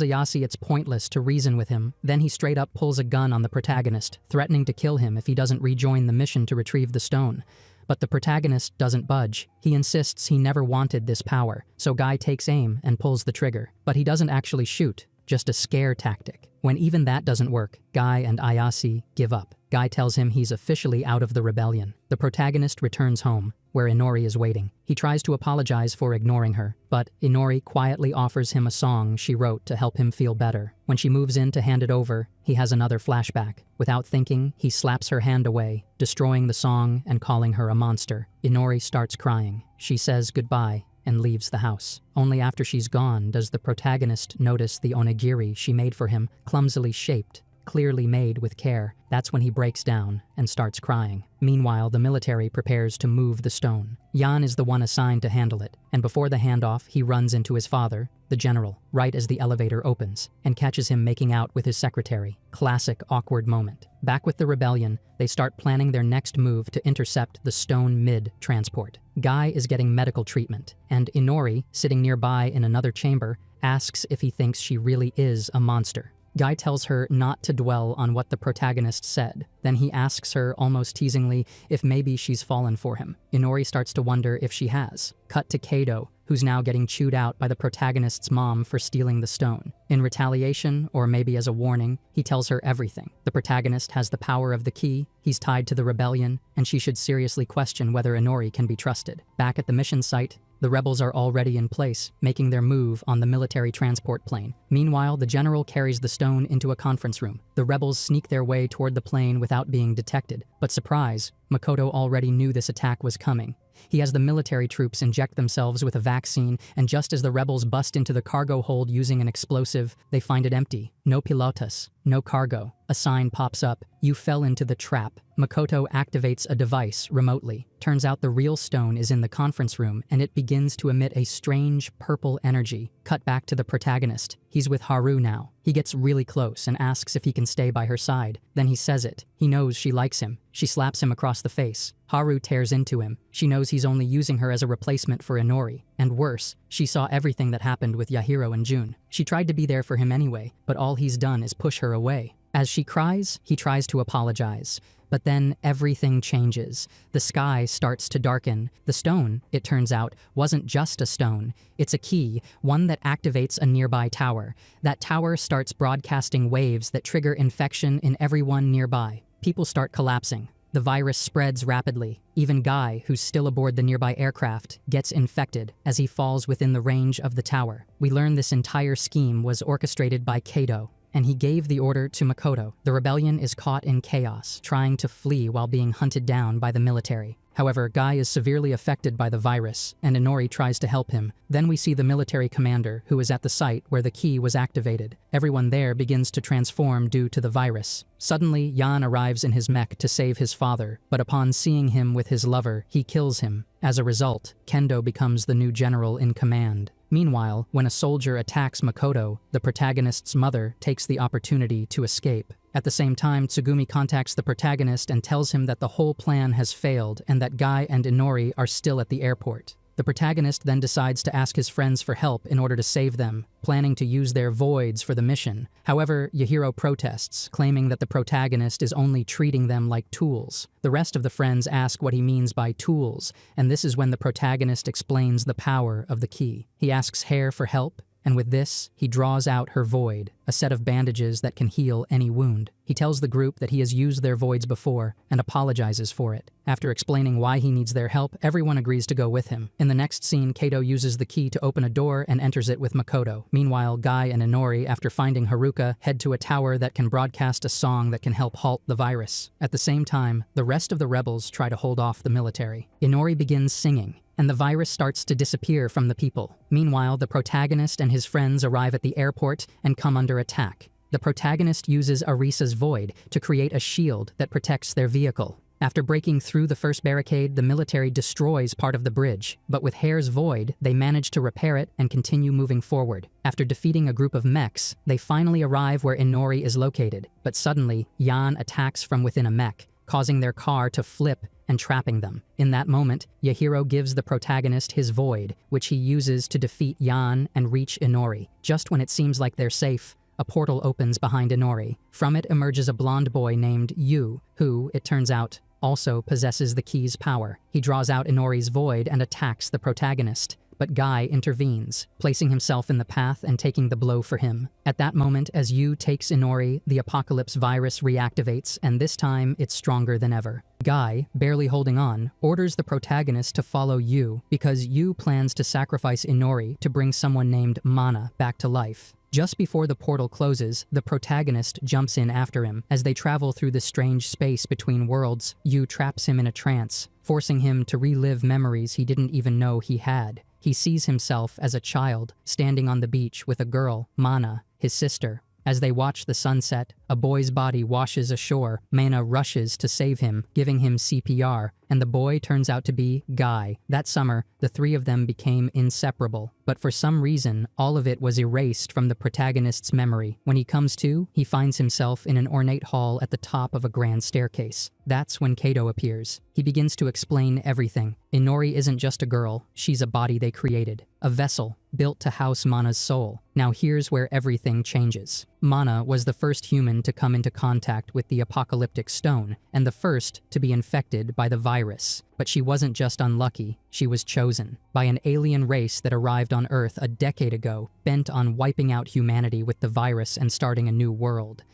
Ayase it's pointless to reason with him. Then he straight up pulls a gun on the protagonist, threatening to kill him if he doesn't rejoin the mission to retrieve the stone. But the protagonist doesn't budge. He insists he never wanted this power, so Guy takes aim and pulls the trigger. But he doesn't actually shoot, just a scare tactic. When even that doesn't work, Guy and Ayase give up. Guy tells him he's officially out of the rebellion. The protagonist returns home, where Inori is waiting. He tries to apologize for ignoring her, but Inori quietly offers him a song she wrote to help him feel better. When she moves in to hand it over, he has another flashback. Without thinking, he slaps her hand away, destroying the song and calling her a monster. Inori starts crying. She says goodbye and leaves the house. Only after she's gone does the protagonist notice the onigiri she made for him, clumsily shaped, clearly made with care. That's when he breaks down and starts crying. Meanwhile, the military prepares to move the stone. Jan is the one assigned to handle it, and before the handoff, he runs into his father, the general, right as the elevator opens, and catches him making out with his secretary. Classic awkward moment. Back with the rebellion, they start planning their next move to intercept the stone mid-transport. Guy is getting medical treatment, and Inori, sitting nearby in another chamber, asks if he thinks she really is a monster. Guy tells her not to dwell on what the protagonist said. Then he asks her, almost teasingly, if maybe she's fallen for him. Inori starts to wonder if she has. Cut to Kado, who's now getting chewed out by the protagonist's mom for stealing the stone. In retaliation, or maybe as a warning, he tells her everything. The protagonist has the power of the key, he's tied to the rebellion, and she should seriously question whether Inori can be trusted. Back at the mission site, the rebels are already in place, making their move on the military transport plane. Meanwhile, the general carries the stone into a conference room. The rebels sneak their way toward the plane without being detected. But surprise, Makoto already knew this attack was coming. He has the military troops inject themselves with a vaccine, and just as the rebels bust into the cargo hold using an explosive, they find it empty. No pilotas, no cargo. A sign pops up. You fell into the trap. Makoto activates a device remotely. Turns out the real stone is in the conference room, and it begins to emit a strange purple energy. Cut back to the protagonist. He's with Haru now. He gets really close and asks if he can stay by her side. Then he says it. He knows she likes him. She slaps him across the face. Haru tears into him. She knows he's only using her as a replacement for Inori. And worse, she saw everything that happened with Yahiro and Jun. She tried to be there for him anyway, but all he's done is push her away. As she cries, he tries to apologize. But then everything changes. The sky starts to darken. The stone, it turns out, wasn't just a stone. It's a key, one that activates a nearby tower. That tower starts broadcasting waves that trigger infection in everyone nearby. People start collapsing. The virus spreads rapidly. Even Guy, who's still aboard the nearby aircraft, gets infected as he falls within the range of the tower. We learn this entire scheme was orchestrated by Kado, and he gave the order to Makoto. The rebellion is caught in chaos, trying to flee while being hunted down by the military. However, Guy is severely affected by the virus, and Inori tries to help him. Then we see the military commander, who is at the site where the key was activated. Everyone there begins to transform due to the virus. Suddenly, Jan arrives in his mech to save his father, but upon seeing him with his lover, he kills him. As a result, Kendo becomes the new general in command. Meanwhile, when a soldier attacks Makoto, the protagonist's mother takes the opportunity to escape. At the same time, Tsugumi contacts the protagonist and tells him that the whole plan has failed and that Guy and Inori are still at the airport. The protagonist then decides to ask his friends for help in order to save them, planning to use their voids for the mission. However, Yahiro protests, claiming that the protagonist is only treating them like tools. The rest of the friends ask what he means by tools, and this is when the protagonist explains the power of the key. He asks Hare for help, and with this, he draws out her void, a set of bandages that can heal any wound. He tells the group that he has used their voids before and apologizes for it. After explaining why he needs their help, everyone agrees to go with him. In the next scene, Kado uses the key to open a door and enters it with Makoto. Meanwhile, Guy and Inori, after finding Haruka, head to a tower that can broadcast a song that can help halt the virus. At the same time, the rest of the rebels try to hold off the military. Inori begins singing, and the virus starts to disappear from the people. Meanwhile, the protagonist and his friends arrive at the airport and come under attack. The protagonist uses Arisa's void to create a shield that protects their vehicle. After breaking through the first barricade, the military destroys part of the bridge, but with Hare's void, they manage to repair it and continue moving forward. After defeating a group of mechs, they finally arrive where Inori is located, but suddenly, Jan attacks from within a mech, causing their car to flip and trapping them. In that moment, Yahiro gives the protagonist his void, which he uses to defeat Jan and reach Inori. Just when it seems like they're safe, a portal opens behind Inori. From it emerges a blonde boy named Yu, who, it turns out, also possesses the key's power. He draws out Inori's void and attacks the protagonist, but Guy intervenes, placing himself in the path and taking the blow for him. At that moment, as Yu takes Inori, the Apocalypse virus reactivates, and this time it's stronger than ever. Guy, barely holding on, orders the protagonist to follow Yu because Yu plans to sacrifice Inori to bring someone named Mana back to life. Just before the portal closes, the protagonist jumps in after him. As they travel through the strange space between worlds, Yu traps him in a trance, forcing him to relive memories he didn't even know he had. He sees himself as a child, standing on the beach with a girl, Mana, his sister. As they watch the sunset, a boy's body washes ashore. Mana rushes to save him, giving him CPR, and the boy turns out to be Guy. That summer, the three of them became inseparable, but for some reason, all of it was erased from the protagonist's memory. When he comes to, he finds himself in an ornate hall at the top of a grand staircase. That's when Kato appears. He begins to explain everything. Inori isn't just a girl, she's a body they created, a vessel built to house Mana's soul. Now here's where everything changes. Mana was the first human to come into contact with the apocalyptic stone, and the first to be infected by the virus. But she wasn't just unlucky, she was chosen by an alien race that arrived on Earth a decade ago, bent on wiping out humanity with the virus and starting a new world.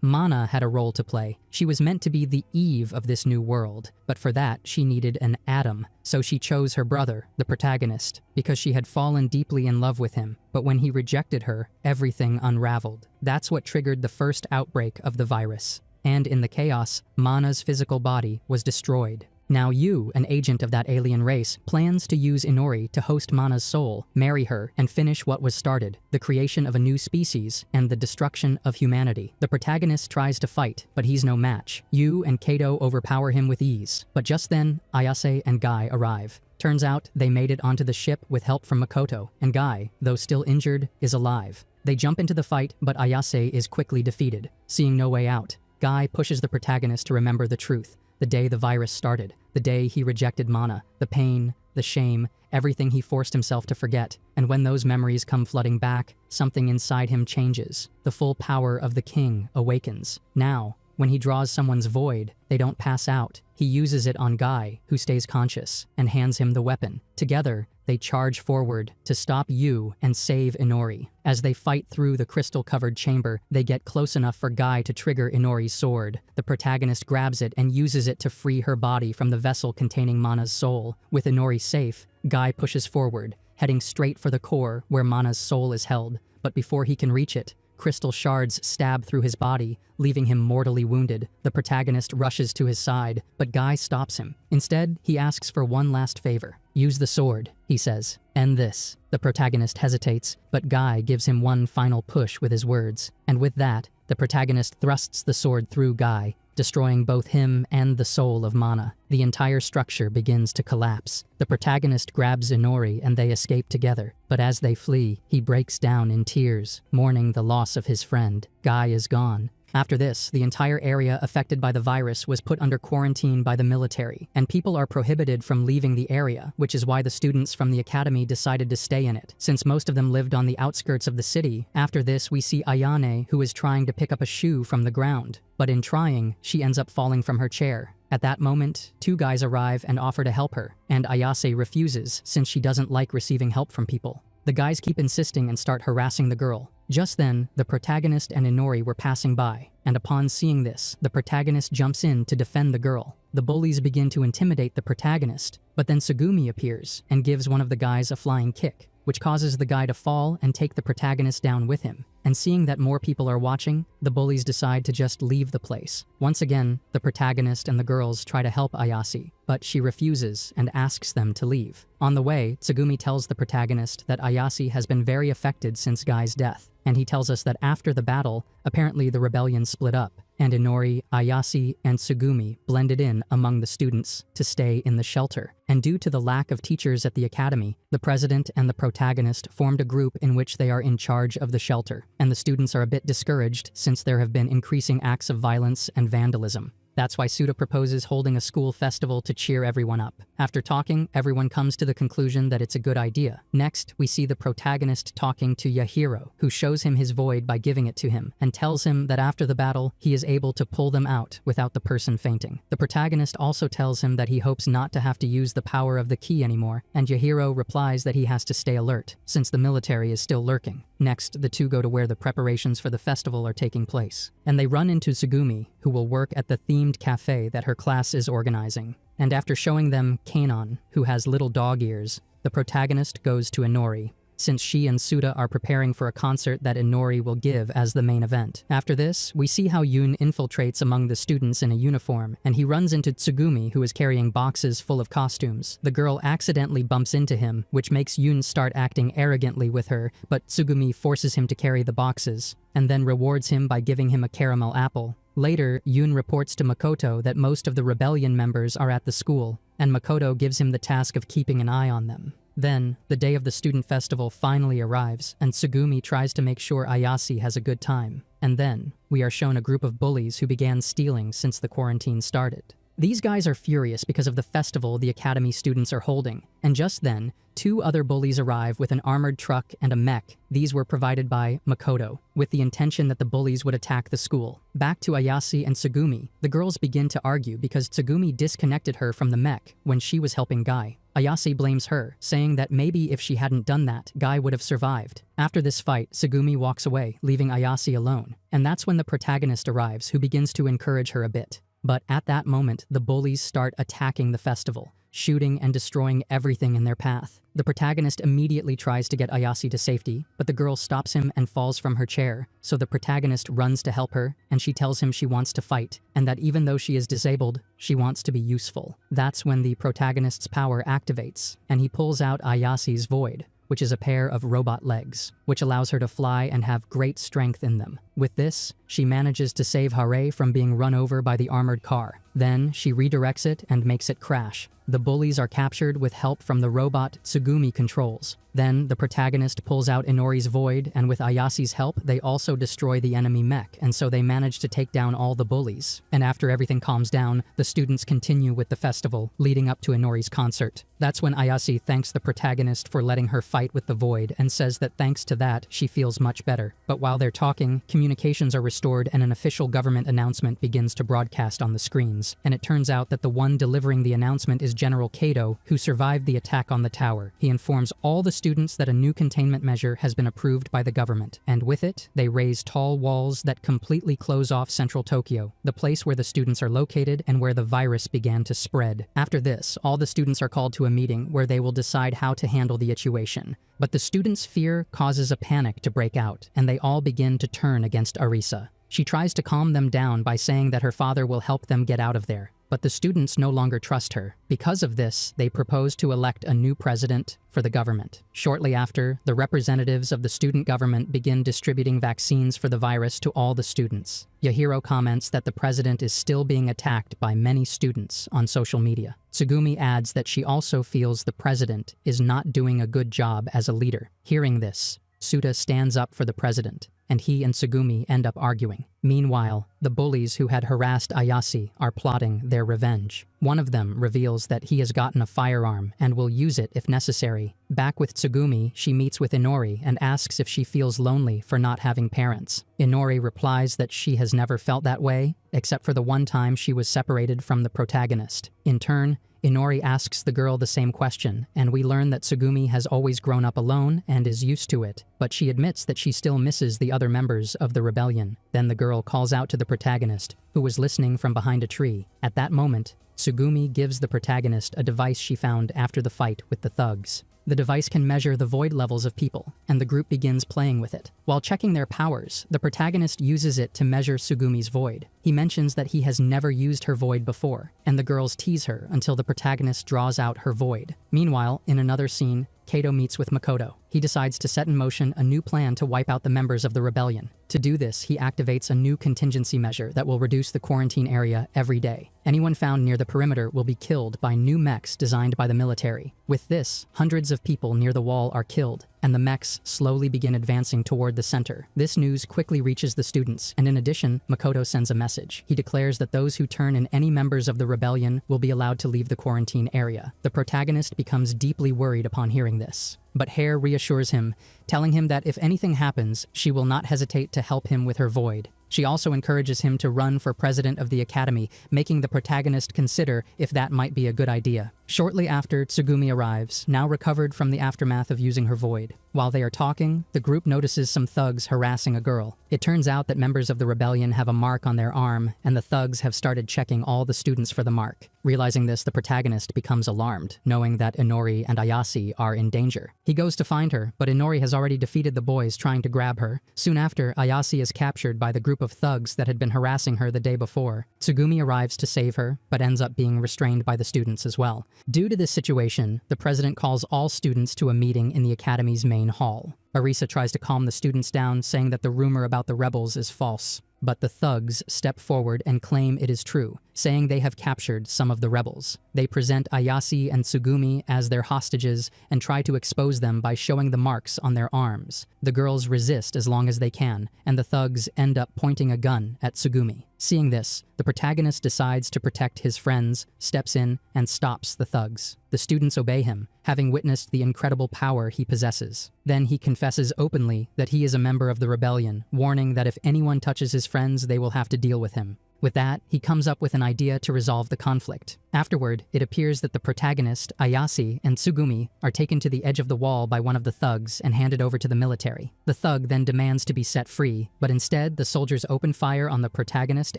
Mana had a role to play. She was meant to be the Eve of this new world, but for that she needed an Adam. So she chose her brother, the protagonist, because she had fallen deeply in love with him. But when he rejected her, everything unraveled. That's what triggered the first outbreak of the virus. And in the chaos, Mana's physical body was destroyed. Now Yu, an agent of that alien race, plans to use Inori to host Mana's soul, marry her, and finish what was started, the creation of a new species and the destruction of humanity. The protagonist tries to fight, but he's no match. Yu and Kato overpower him with ease. But just then, Ayase and Guy arrive. Turns out they made it onto the ship with help from Makoto, and Guy, though still injured, is alive. They jump into the fight, but Ayase is quickly defeated. Seeing no way out, Guy pushes the protagonist to remember the truth. The day the virus started, the day he rejected Mana, the pain, the shame, everything he forced himself to forget. And when those memories come flooding back, something inside him changes. The full power of the king awakens. Now, when he draws someone's void, they don't pass out. He uses it on Guy, who stays conscious, and hands him the weapon. Together, they charge forward to stop Yu and save Inori. As they fight through the crystal-covered chamber, they get close enough for Guy to trigger Inori's sword. The protagonist grabs it and uses it to free her body from the vessel containing Mana's soul. With Inori safe, Guy pushes forward, heading straight for the core where Mana's soul is held. But before he can reach it, crystal shards stab through his body, leaving him mortally wounded. The protagonist rushes to his side, but Guy stops him. Instead, he asks for one last favor. "Use the sword," he says. "End this." The protagonist hesitates, but Guy gives him one final push with his words. And with that, the protagonist thrusts the sword through Guy, destroying both him and the soul of Mana. The entire structure begins to collapse. The protagonist grabs Inori and they escape together. But as they flee, he breaks down in tears, mourning the loss of his friend. Guy is gone. After this, the entire area affected by the virus was put under quarantine by the military, and people are prohibited from leaving the area, which is why the students from the academy decided to stay in it, since most of them lived on the outskirts of the city. After this, we see Ayane, who is trying to pick up a shoe from the ground, but in trying, she ends up falling from her chair. At that moment, two guys arrive and offer to help her, and Ayase refuses since she doesn't like receiving help from people. The guys keep insisting and start harassing the girl. Just then, the protagonist and Inori were passing by, and upon seeing this, the protagonist jumps in to defend the girl. The bullies begin to intimidate the protagonist, but then Tsugumi appears and gives one of the guys a flying kick, which causes the guy to fall and take the protagonist down with him. And seeing that more people are watching, the bullies decide to just leave the place. Once again, the protagonist and the girls try to help Ayase, but she refuses and asks them to leave. On the way, Tsugumi tells the protagonist that Ayase has been very affected since Guy's death, and he tells us that after the battle, apparently the rebellion split up, and Inori, Ayase, and Tsugumi blended in among the students to stay in the shelter. And due to the lack of teachers at the academy, the president and the protagonist formed a group in which they are in charge of the shelter, and the students are a bit discouraged since there have been increasing acts of violence and vandalism. That's why Suda proposes holding a school festival to cheer everyone up. After talking, everyone comes to the conclusion that it's a good idea. Next, we see the protagonist talking to Yahiro, who shows him his void by giving it to him, and tells him that after the battle, he is able to pull them out without the person fainting. The protagonist also tells him that he hopes not to have to use the power of the key anymore, and Yahiro replies that he has to stay alert, since the military is still lurking. Next, the two go to where the preparations for the festival are taking place, and they run into Tsugumi, who will work at the themed cafe that her class is organizing. And after showing them Kanon, who has little dog ears, the protagonist goes to Inori, since she and Suda are preparing for a concert that Inori will give as the main event. After this, we see how Yoon infiltrates among the students in a uniform, and he runs into Tsugumi, who is carrying boxes full of costumes. The girl accidentally bumps into him, which makes Yoon start acting arrogantly with her, but Tsugumi forces him to carry the boxes, and then rewards him by giving him a caramel apple. Later, Yoon reports to Makoto that most of the rebellion members are at the school, and Makoto gives him the task of keeping an eye on them. Then, the day of the student festival finally arrives, and Tsugumi tries to make sure Ayase has a good time. And then, we are shown a group of bullies who began stealing since the quarantine started. These guys are furious because of the festival the academy students are holding, and just then, two other bullies arrive with an armored truck and a mech. These were provided by Makoto, with the intention that the bullies would attack the school. Back to Ayase and Tsugumi, the girls begin to argue because Tsugumi disconnected her from the mech when she was helping Guy. Ayase blames her, saying that maybe if she hadn't done that, Guy would have survived. After this fight, Tsugumi walks away, leaving Ayase alone. And that's when the protagonist arrives, who begins to encourage her a bit. But at that moment, the bullies start attacking the festival, shooting and destroying everything in their path. The protagonist immediately tries to get Ayase to safety, but the girl stops him and falls from her chair, so the protagonist runs to help her, and she tells him she wants to fight, and that even though she is disabled, she wants to be useful. That's when the protagonist's power activates, and he pulls out Ayase's void, which is a pair of robot legs, which allows her to fly and have great strength in them. With this, she manages to save Hare from being run over by the armored car. Then, she redirects it and makes it crash. The bullies are captured with help from the robot Tsugumi controls. Then, the protagonist pulls out Inori's void, and with Ayase's help, they also destroy the enemy mech, and so they manage to take down all the bullies. And after everything calms down, the students continue with the festival, leading up to Inori's concert. That's when Ayase thanks the protagonist for letting her fight with the void, and says that thanks to that, she feels much better. But while they're talking, communications are restored and an official government announcement begins to broadcast on the screens. And it turns out that the one delivering the announcement is General Kato, who survived the attack on the tower. He informs all the students that a new containment measure has been approved by the government, and with it, they raise tall walls that completely close off central Tokyo, the place where the students are located and where the virus began to spread. After this, all the students are called to a meeting where they will decide how to handle the situation. But the students' fear causes a panic to break out, and they all begin to turn against Arisa. She tries to calm them down by saying that her father will help them get out of there. But the students no longer trust her. Because of this, they propose to elect a new president for the government. Shortly after, the representatives of the student government begin distributing vaccines for the virus to all the students. Yahiro comments that the president is still being attacked by many students on social media. Tsugumi adds that she also feels the president is not doing a good job as a leader. Hearing this, Suda stands up for the president, and he and Tsugumi end up arguing. Meanwhile, the bullies who had harassed Ayase are plotting their revenge. One of them reveals that he has gotten a firearm and will use it if necessary. Back with Tsugumi, she meets with Inori and asks if she feels lonely for not having parents. Inori replies that she has never felt that way, except for the one time she was separated from the protagonist. In turn, Inori asks the girl the same question, and we learn that Tsugumi has always grown up alone and is used to it, but she admits that she still misses the other members of the rebellion. Then the girl calls out to the protagonist, who was listening from behind a tree. At that moment, Tsugumi gives the protagonist a device she found after the fight with the thugs. The device can measure the void levels of people, and the group begins playing with it. While checking their powers, the protagonist uses it to measure Tsugumi's void. He mentions that he has never used her void before, and the girls tease her until the protagonist draws out her void. Meanwhile, in another scene, Kato meets with Makoto. He decides to set in motion a new plan to wipe out the members of the rebellion. To do this, he activates a new contingency measure that will reduce the quarantine area every day. Anyone found near the perimeter will be killed by new mechs designed by the military. With this, hundreds of people near the wall are killed, and the mechs slowly begin advancing toward the center. This news quickly reaches the students, and in addition, Makoto sends a message. He declares that those who turn in any members of the rebellion will be allowed to leave the quarantine area. The protagonist becomes deeply worried upon hearing this. But Hare reassures him, telling him that if anything happens, she will not hesitate to help him with her void. She also encourages him to run for president of the academy, making the protagonist consider if that might be a good idea. Shortly after, Tsugumi arrives, now recovered from the aftermath of using her void. While they are talking, the group notices some thugs harassing a girl. It turns out that members of the rebellion have a mark on their arm, and the thugs have started checking all the students for the mark. Realizing this, the protagonist becomes alarmed, knowing that Inori and Ayase are in danger. He goes to find her, but Inori has already defeated the boys trying to grab her. Soon after, Ayase is captured by the group of thugs that had been harassing her the day before. Tsugumi arrives to save her, but ends up being restrained by the students as well. Due to this situation, the president calls all students to a meeting in the academy's main hall. Arisa tries to calm the students down, saying that the rumor about the rebels is false. But the thugs step forward and claim it is true, saying they have captured some of the rebels. They present Ayase and Tsugumi as their hostages and try to expose them by showing the marks on their arms. The girls resist as long as they can, and the thugs end up pointing a gun at Tsugumi. Seeing this, the protagonist decides to protect his friends, steps in, and stops the thugs. The students obey him, having witnessed the incredible power he possesses. Then he confesses openly that he is a member of the rebellion, warning that if anyone touches his friends, they will have to deal with him. With that, he comes up with an idea to resolve the conflict. Afterward, it appears that the protagonist, Ayase, and Tsugumi are taken to the edge of the wall by one of the thugs and handed over to the military. The thug then demands to be set free, but instead, the soldiers open fire on the protagonist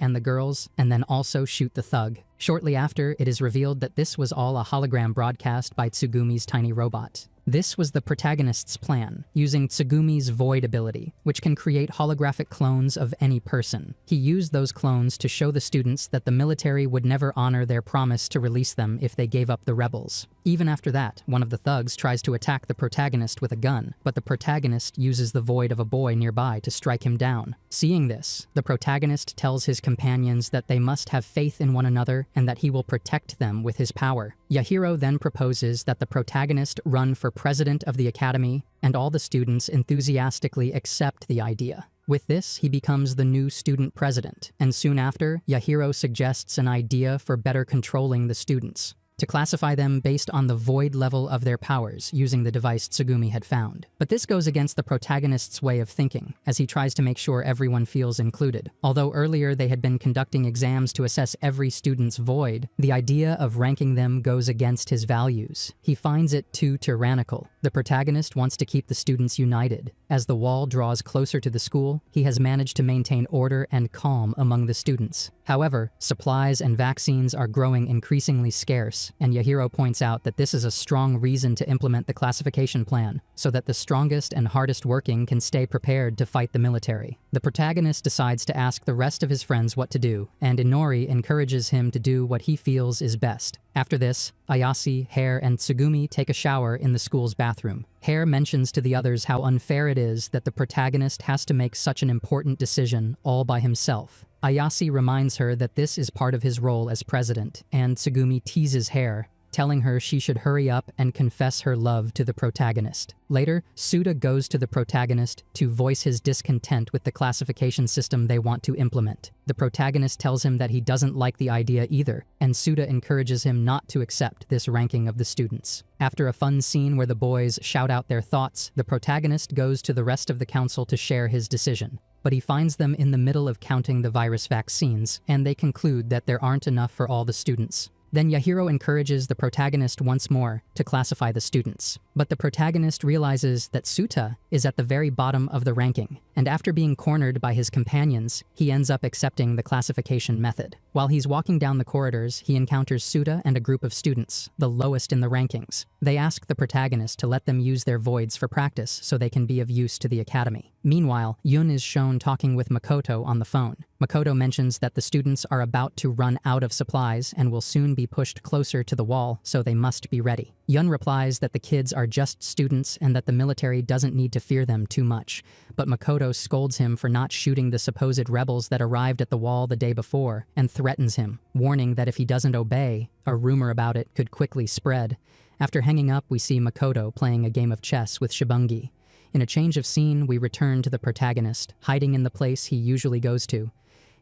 and the girls, and then also shoot the thug. Shortly after, it is revealed that this was all a hologram broadcast by Tsugumi's tiny robot. This was the protagonist's plan, using Tsugumi's void ability, which can create holographic clones of any person. He used those clones to show the students that the military would never honor their promise to release them if they gave up the rebels. Even after that, one of the thugs tries to attack the protagonist with a gun, but the protagonist uses the void of a boy nearby to strike him down. Seeing this, the protagonist tells his companions that they must have faith in one another and that he will protect them with his power. Yahiro then proposes that the protagonist run for president of the academy, and all the students enthusiastically accept the idea. With this, he becomes the new student president, and soon after, Yahiro suggests an idea for better controlling the students. To classify them based on the void level of their powers using the device Tsugumi had found. But this goes against the protagonist's way of thinking, as he tries to make sure everyone feels included. Although earlier they had been conducting exams to assess every student's void, the idea of ranking them goes against his values. He finds it too tyrannical. The protagonist wants to keep the students united. As the wall draws closer to the school, he has managed to maintain order and calm among the students. However, supplies and vaccines are growing increasingly scarce, and Yahiro points out that this is a strong reason to implement the classification plan, so that the strongest and hardest working can stay prepared to fight the military. The protagonist decides to ask the rest of his friends what to do, and Inori encourages him to do what he feels is best. After this, Ayase, Hare, and Tsugumi take a shower in the school's bathroom. Hare mentions to the others how unfair it is that the protagonist has to make such an important decision all by himself. Ayase reminds her that this is part of his role as president, and Tsugumi teases Hare, telling her she should hurry up and confess her love to the protagonist. Later, Suda goes to the protagonist to voice his discontent with the classification system they want to implement. The protagonist tells him that he doesn't like the idea either, and Suda encourages him not to accept this ranking of the students. After a fun scene where the boys shout out their thoughts, the protagonist goes to the rest of the council to share his decision. But he finds them in the middle of counting the virus vaccines, and they conclude that there aren't enough for all the students. Then Yahiro encourages the protagonist once more to classify the students. But the protagonist realizes that Suta is at the very bottom of the ranking, and after being cornered by his companions, he ends up accepting the classification method. While he's walking down the corridors, he encounters Suta and a group of students, the lowest in the rankings. They ask the protagonist to let them use their voids for practice so they can be of use to the academy. Meanwhile, Yun is shown talking with Makoto on the phone. Makoto mentions that the students are about to run out of supplies and will soon be pushed closer to the wall, so they must be ready. Yun replies that the kids are just students and that the military doesn't need to fear them too much, but Makoto scolds him for not shooting the supposed rebels that arrived at the wall the day before and threatens him, warning that if he doesn't obey, a rumor about it could quickly spread. After hanging up, we see Makoto playing a game of chess with Shibungi. In a change of scene, we return to the protagonist, hiding in the place he usually goes to.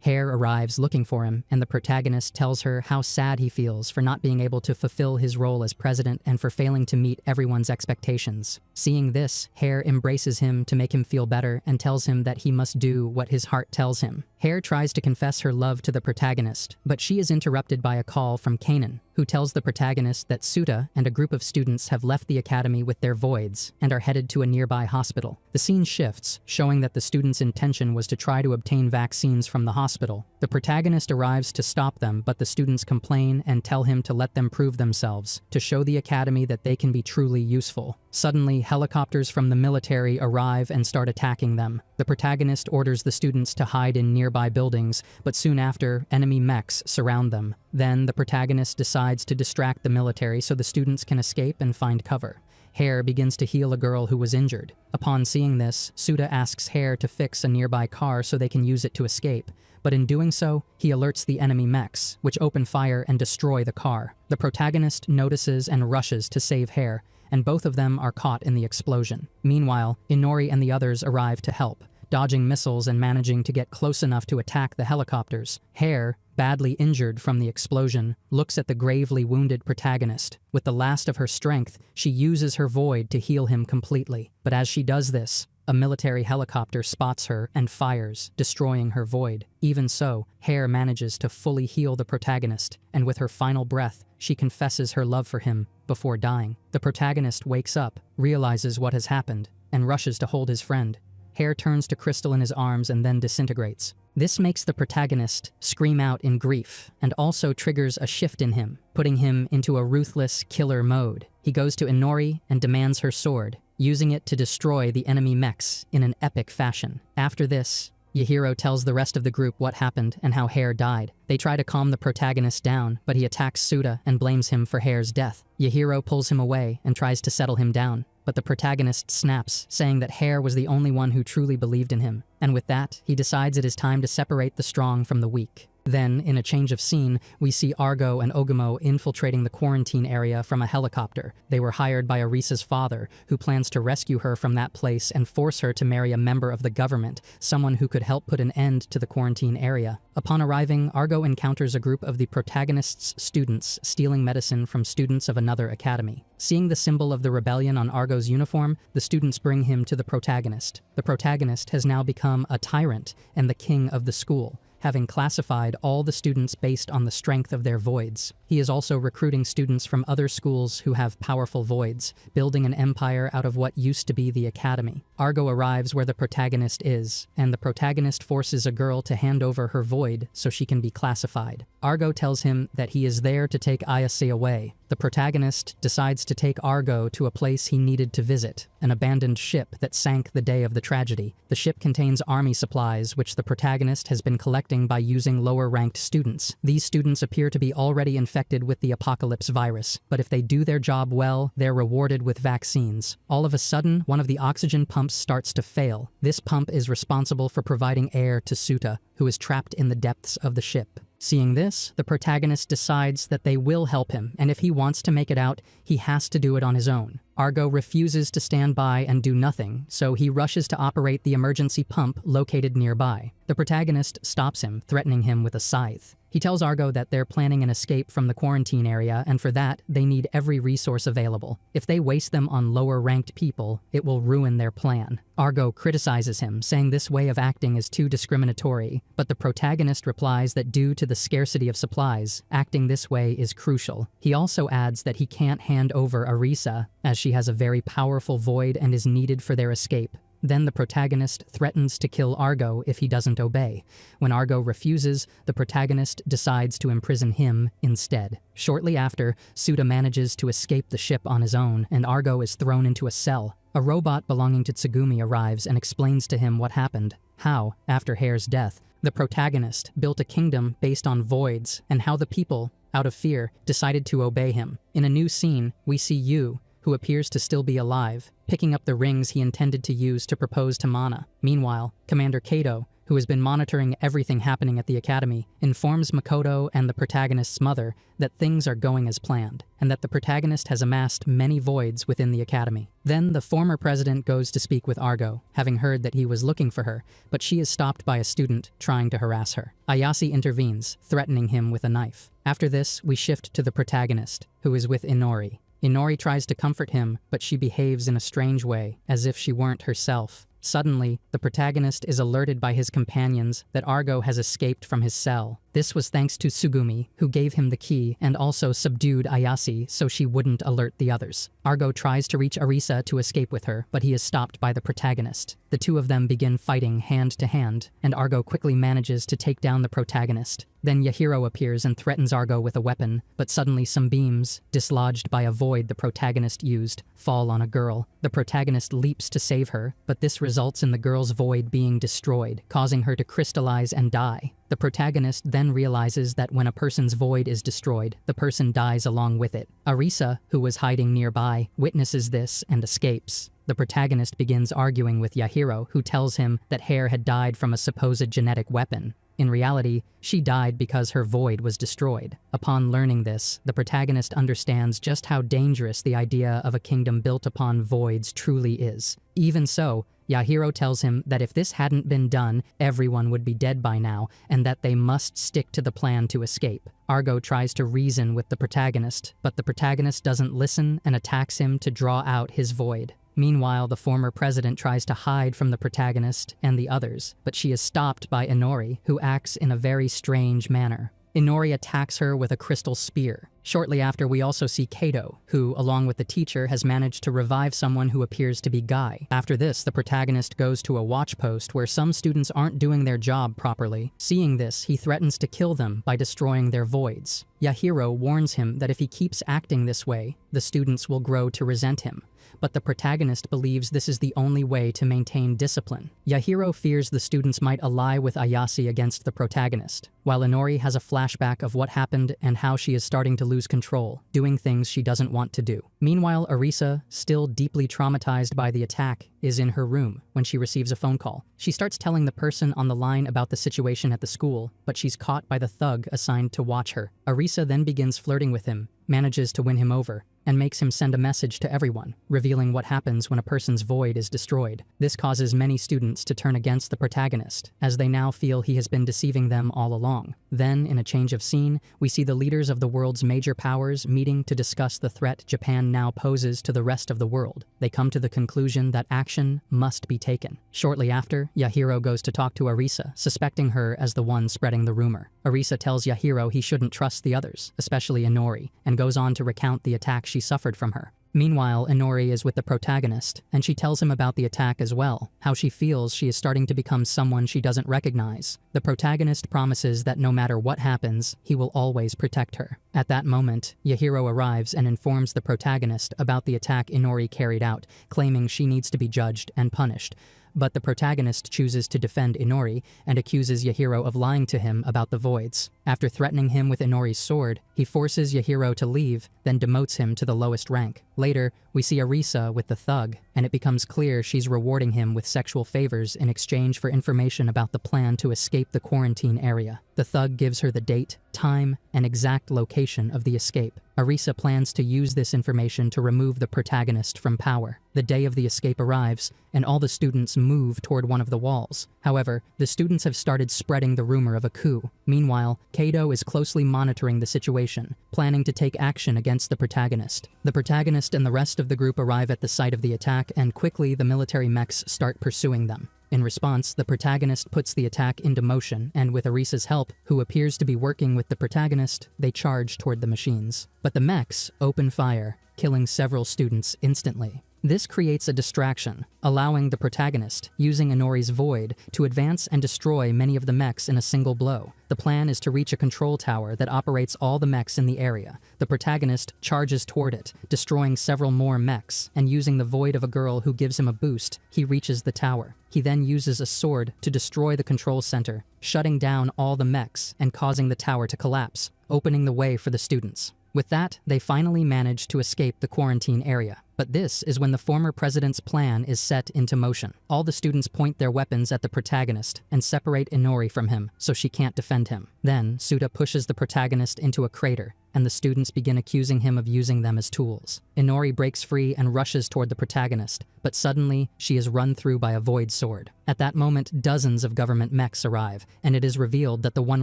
Hare arrives looking for him, and the protagonist tells her how sad he feels for not being able to fulfill his role as president and for failing to meet everyone's expectations. Seeing this, Hare embraces him to make him feel better and tells him that he must do what his heart tells him. Hare tries to confess her love to the protagonist, but she is interrupted by a call from Kanan, who tells the protagonist that Suta and a group of students have left the academy with their voids and are headed to a nearby hospital. The scene shifts, showing that the students' intention was to try to obtain vaccines from the hospital. The protagonist arrives to stop them, but the students complain and tell him to let them prove themselves, to show the academy that they can be truly useful. Suddenly, helicopters from the military arrive and start attacking them. The protagonist orders the students to hide in nearby buildings, but soon after, enemy mechs surround them. Then, the protagonist decides to distract the military so the students can escape and find cover. Hare begins to heal a girl who was injured. Upon seeing this, Suda asks Hare to fix a nearby car so they can use it to escape. But in doing so, he alerts the enemy mechs, which open fire and destroy the car. The protagonist notices and rushes to save Hare, and both of them are caught in the explosion. Meanwhile, Inori and the others arrive to help, dodging missiles and managing to get close enough to attack the helicopters. Hare, badly injured from the explosion, looks at the gravely wounded protagonist. With the last of her strength, she uses her void to heal him completely. But as she does this, a military helicopter spots her and fires, destroying her void. Even so, Hare manages to fully heal the protagonist, and with her final breath, she confesses her love for him before dying. The protagonist wakes up, realizes what has happened, and rushes to hold his friend. Hare turns to Crystal in his arms and then disintegrates. This makes the protagonist scream out in grief, and also triggers a shift in him, putting him into a ruthless killer mode. He goes to Inori and demands her sword, using it to destroy the enemy mechs in an epic fashion. After this, Yahiro tells the rest of the group what happened and how Hare died. They try to calm the protagonist down, but he attacks Suda and blames him for Hare's death. Yahiro pulls him away and tries to settle him down, but the protagonist snaps, saying that Hare was the only one who truly believed in him. And with that, he decides it is time to separate the strong from the weak. Then, in a change of scene, we see Argo and Ogamo infiltrating the quarantine area from a helicopter. They were hired by Arisa's father, who plans to rescue her from that place and force her to marry a member of the government, someone who could help put an end to the quarantine area. Upon arriving, Argo encounters a group of the protagonist's students stealing medicine from students of another academy. Seeing the symbol of the rebellion on Argo's uniform, the students bring him to the protagonist. The protagonist has now become a tyrant and the king of the school, having classified all the students based on the strength of their voids. He is also recruiting students from other schools who have powerful voids, building an empire out of what used to be the academy. Argo arrives where the protagonist is, and the protagonist forces a girl to hand over her void so she can be classified. Argo tells him that he is there to take Ayase away. The protagonist decides to take Argo to a place he needed to visit, an abandoned ship that sank the day of the tragedy. The ship contains army supplies, which the protagonist has been collecting by using lower-ranked students. These students appear to be already infected with the apocalypse virus, but if they do their job well, they're rewarded with vaccines. All of a sudden, one of the oxygen pumps starts to fail. This pump is responsible for providing air to Suta, who is trapped in the depths of the ship. Seeing this, the protagonist decides that they will help him, and if he wants to make it out, he has to do it on his own. Argo refuses to stand by and do nothing, so he rushes to operate the emergency pump located nearby. The protagonist stops him, threatening him with a scythe. He tells Argo that they're planning an escape from the quarantine area, and for that, they need every resource available. If they waste them on lower-ranked people, it will ruin their plan. Argo criticizes him, saying this way of acting is too discriminatory, but the protagonist replies that due to the scarcity of supplies, acting this way is crucial. He also adds that he can't hand over Arisa, as she has a very powerful void and is needed for their escape. Then the protagonist threatens to kill Argo if he doesn't obey. When Argo refuses, the protagonist decides to imprison him instead. Shortly after, Suda manages to escape the ship on his own, and Argo is thrown into a cell. A robot belonging to Tsugumi arrives and explains to him what happened. How, after Hare's death, The protagonist built a kingdom based on voids and how the people, out of fear, decided to obey him. In a new scene, we see Yu, who appears to still be alive, picking up the rings he intended to use to propose to Mana. Meanwhile, Commander Kato, who has been monitoring everything happening at the academy, informs Makoto and the protagonist's mother that things are going as planned, and that the protagonist has amassed many voids within the academy. Then the former president goes to speak with Argo, having heard that he was looking for her, but she is stopped by a student trying to harass her. Ayase intervenes, threatening him with a knife. After this, we shift to the protagonist, who is with Inori. Inori tries to comfort him, but she behaves in a strange way, as if she weren't herself. Suddenly, the protagonist is alerted by his companions that Argo has escaped from his cell. This was thanks to Tsugumi, who gave him the key and also subdued Ayase so she wouldn't alert the others. Argo tries to reach Arisa to escape with her, but he is stopped by the protagonist. The two of them begin fighting hand to hand, and Argo quickly manages to take down the protagonist. Then Yahiro appears and threatens Argo with a weapon, but suddenly some beams, dislodged by a void the protagonist used, fall on a girl. The protagonist leaps to save her, but this results in the girl's void being destroyed, causing her to crystallize and die. The protagonist then realizes that when a person's void is destroyed, the person dies along with it. Arisa, who was hiding nearby, witnesses this and escapes. The protagonist begins arguing with Yahiro, who tells him that Hair had died from a supposed genetic weapon. In reality, she died because her void was destroyed. Upon learning this, the protagonist understands just how dangerous the idea of a kingdom built upon voids truly is. Even so, Yahiro tells him that if this hadn't been done, everyone would be dead by now, and that they must stick to the plan to escape. Argo tries to reason with the protagonist, but the protagonist doesn't listen and attacks him to draw out his void. Meanwhile, the former president tries to hide from the protagonist and the others, but she is stopped by Inori, who acts in a very strange manner. Inori attacks her with a crystal spear. Shortly after, we also see Kato, who, along with the teacher, has managed to revive someone who appears to be Guy. After this, the protagonist goes to a watch post where some students aren't doing their job properly. Seeing this, he threatens to kill them by destroying their voids. Yahiro warns him that if he keeps acting this way, the students will grow to resent him. But the protagonist believes this is the only way to maintain discipline. Yahiro fears the students might ally with Ayase against the protagonist, while Inori has a flashback of what happened and how she is starting to lose control, doing things she doesn't want to do. Meanwhile, Arisa, still deeply traumatized by the attack, is in her room when she receives a phone call. She starts telling the person on the line about the situation at the school, but she's caught by the thug assigned to watch her. Arisa then begins flirting with him, manages to win him over, and makes him send a message to everyone, revealing what happens when a person's void is destroyed. This causes many students to turn against the protagonist, as they now feel he has been deceiving them all along. Then, in a change of scene, we see the leaders of the world's major powers meeting to discuss the threat Japan now poses to the rest of the world. They come to the conclusion that action must be taken. Shortly after, Yahiro goes to talk to Arisa, suspecting her as the one spreading the rumor. Arisa tells Yahiro he shouldn't trust the others, especially Inori, and goes on to recount the attack she suffered from her. Meanwhile, Inori is with the protagonist, and she tells him about the attack as well, how she feels she is starting to become someone she doesn't recognize. The protagonist promises that no matter what happens, he will always protect her. At that moment, Yahiro arrives and informs the protagonist about the attack Inori carried out, claiming she needs to be judged and punished. But the protagonist chooses to defend Inori and accuses Yahiro of lying to him about the voids. After threatening him with Inori's sword, he forces Yahiro to leave, then demotes him to the lowest rank. Later, we see Arisa with the thug, and it becomes clear she's rewarding him with sexual favors in exchange for information about the plan to escape the quarantine area. The thug gives her the date, time, and exact location of the escape. Arisa plans to use this information to remove the protagonist from power. The day of the escape arrives, and all the students move toward one of the walls. However, the students have started spreading the rumor of a coup. Meanwhile, Kato is closely monitoring the situation, planning to take action against the protagonist. The protagonist and the rest of the group arrive at the site of the attack, and quickly the military mechs start pursuing them. In response, the protagonist puts the attack into motion, and with Arisa's help, who appears to be working with the protagonist, they charge toward the machines. But the mechs open fire, killing several students instantly. This creates a distraction, allowing the protagonist, using Inori's void, to advance and destroy many of the mechs in a single blow. The plan is to reach a control tower that operates all the mechs in the area. The protagonist charges toward it, destroying several more mechs, and using the void of a girl who gives him a boost, he reaches the tower. He then uses a sword to destroy the control center, shutting down all the mechs and causing the tower to collapse, opening the way for the students. With that, they finally manage to escape the quarantine area. But this is when the former president's plan is set into motion. All the students point their weapons at the protagonist and separate Inori from him so she can't defend him. Then, Suda pushes the protagonist into a crater, and the students begin accusing him of using them as tools. Inori breaks free and rushes toward the protagonist, but suddenly, she is run through by a void sword. At that moment, dozens of government mechs arrive, and it is revealed that the one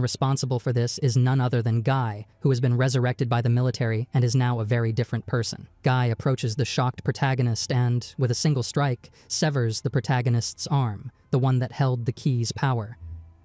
responsible for this is none other than Guy, who has been resurrected by the military and is now a very different person. Guy approaches the shocked protagonist and, with a single strike, severs the protagonist's arm, the one that held the key's power.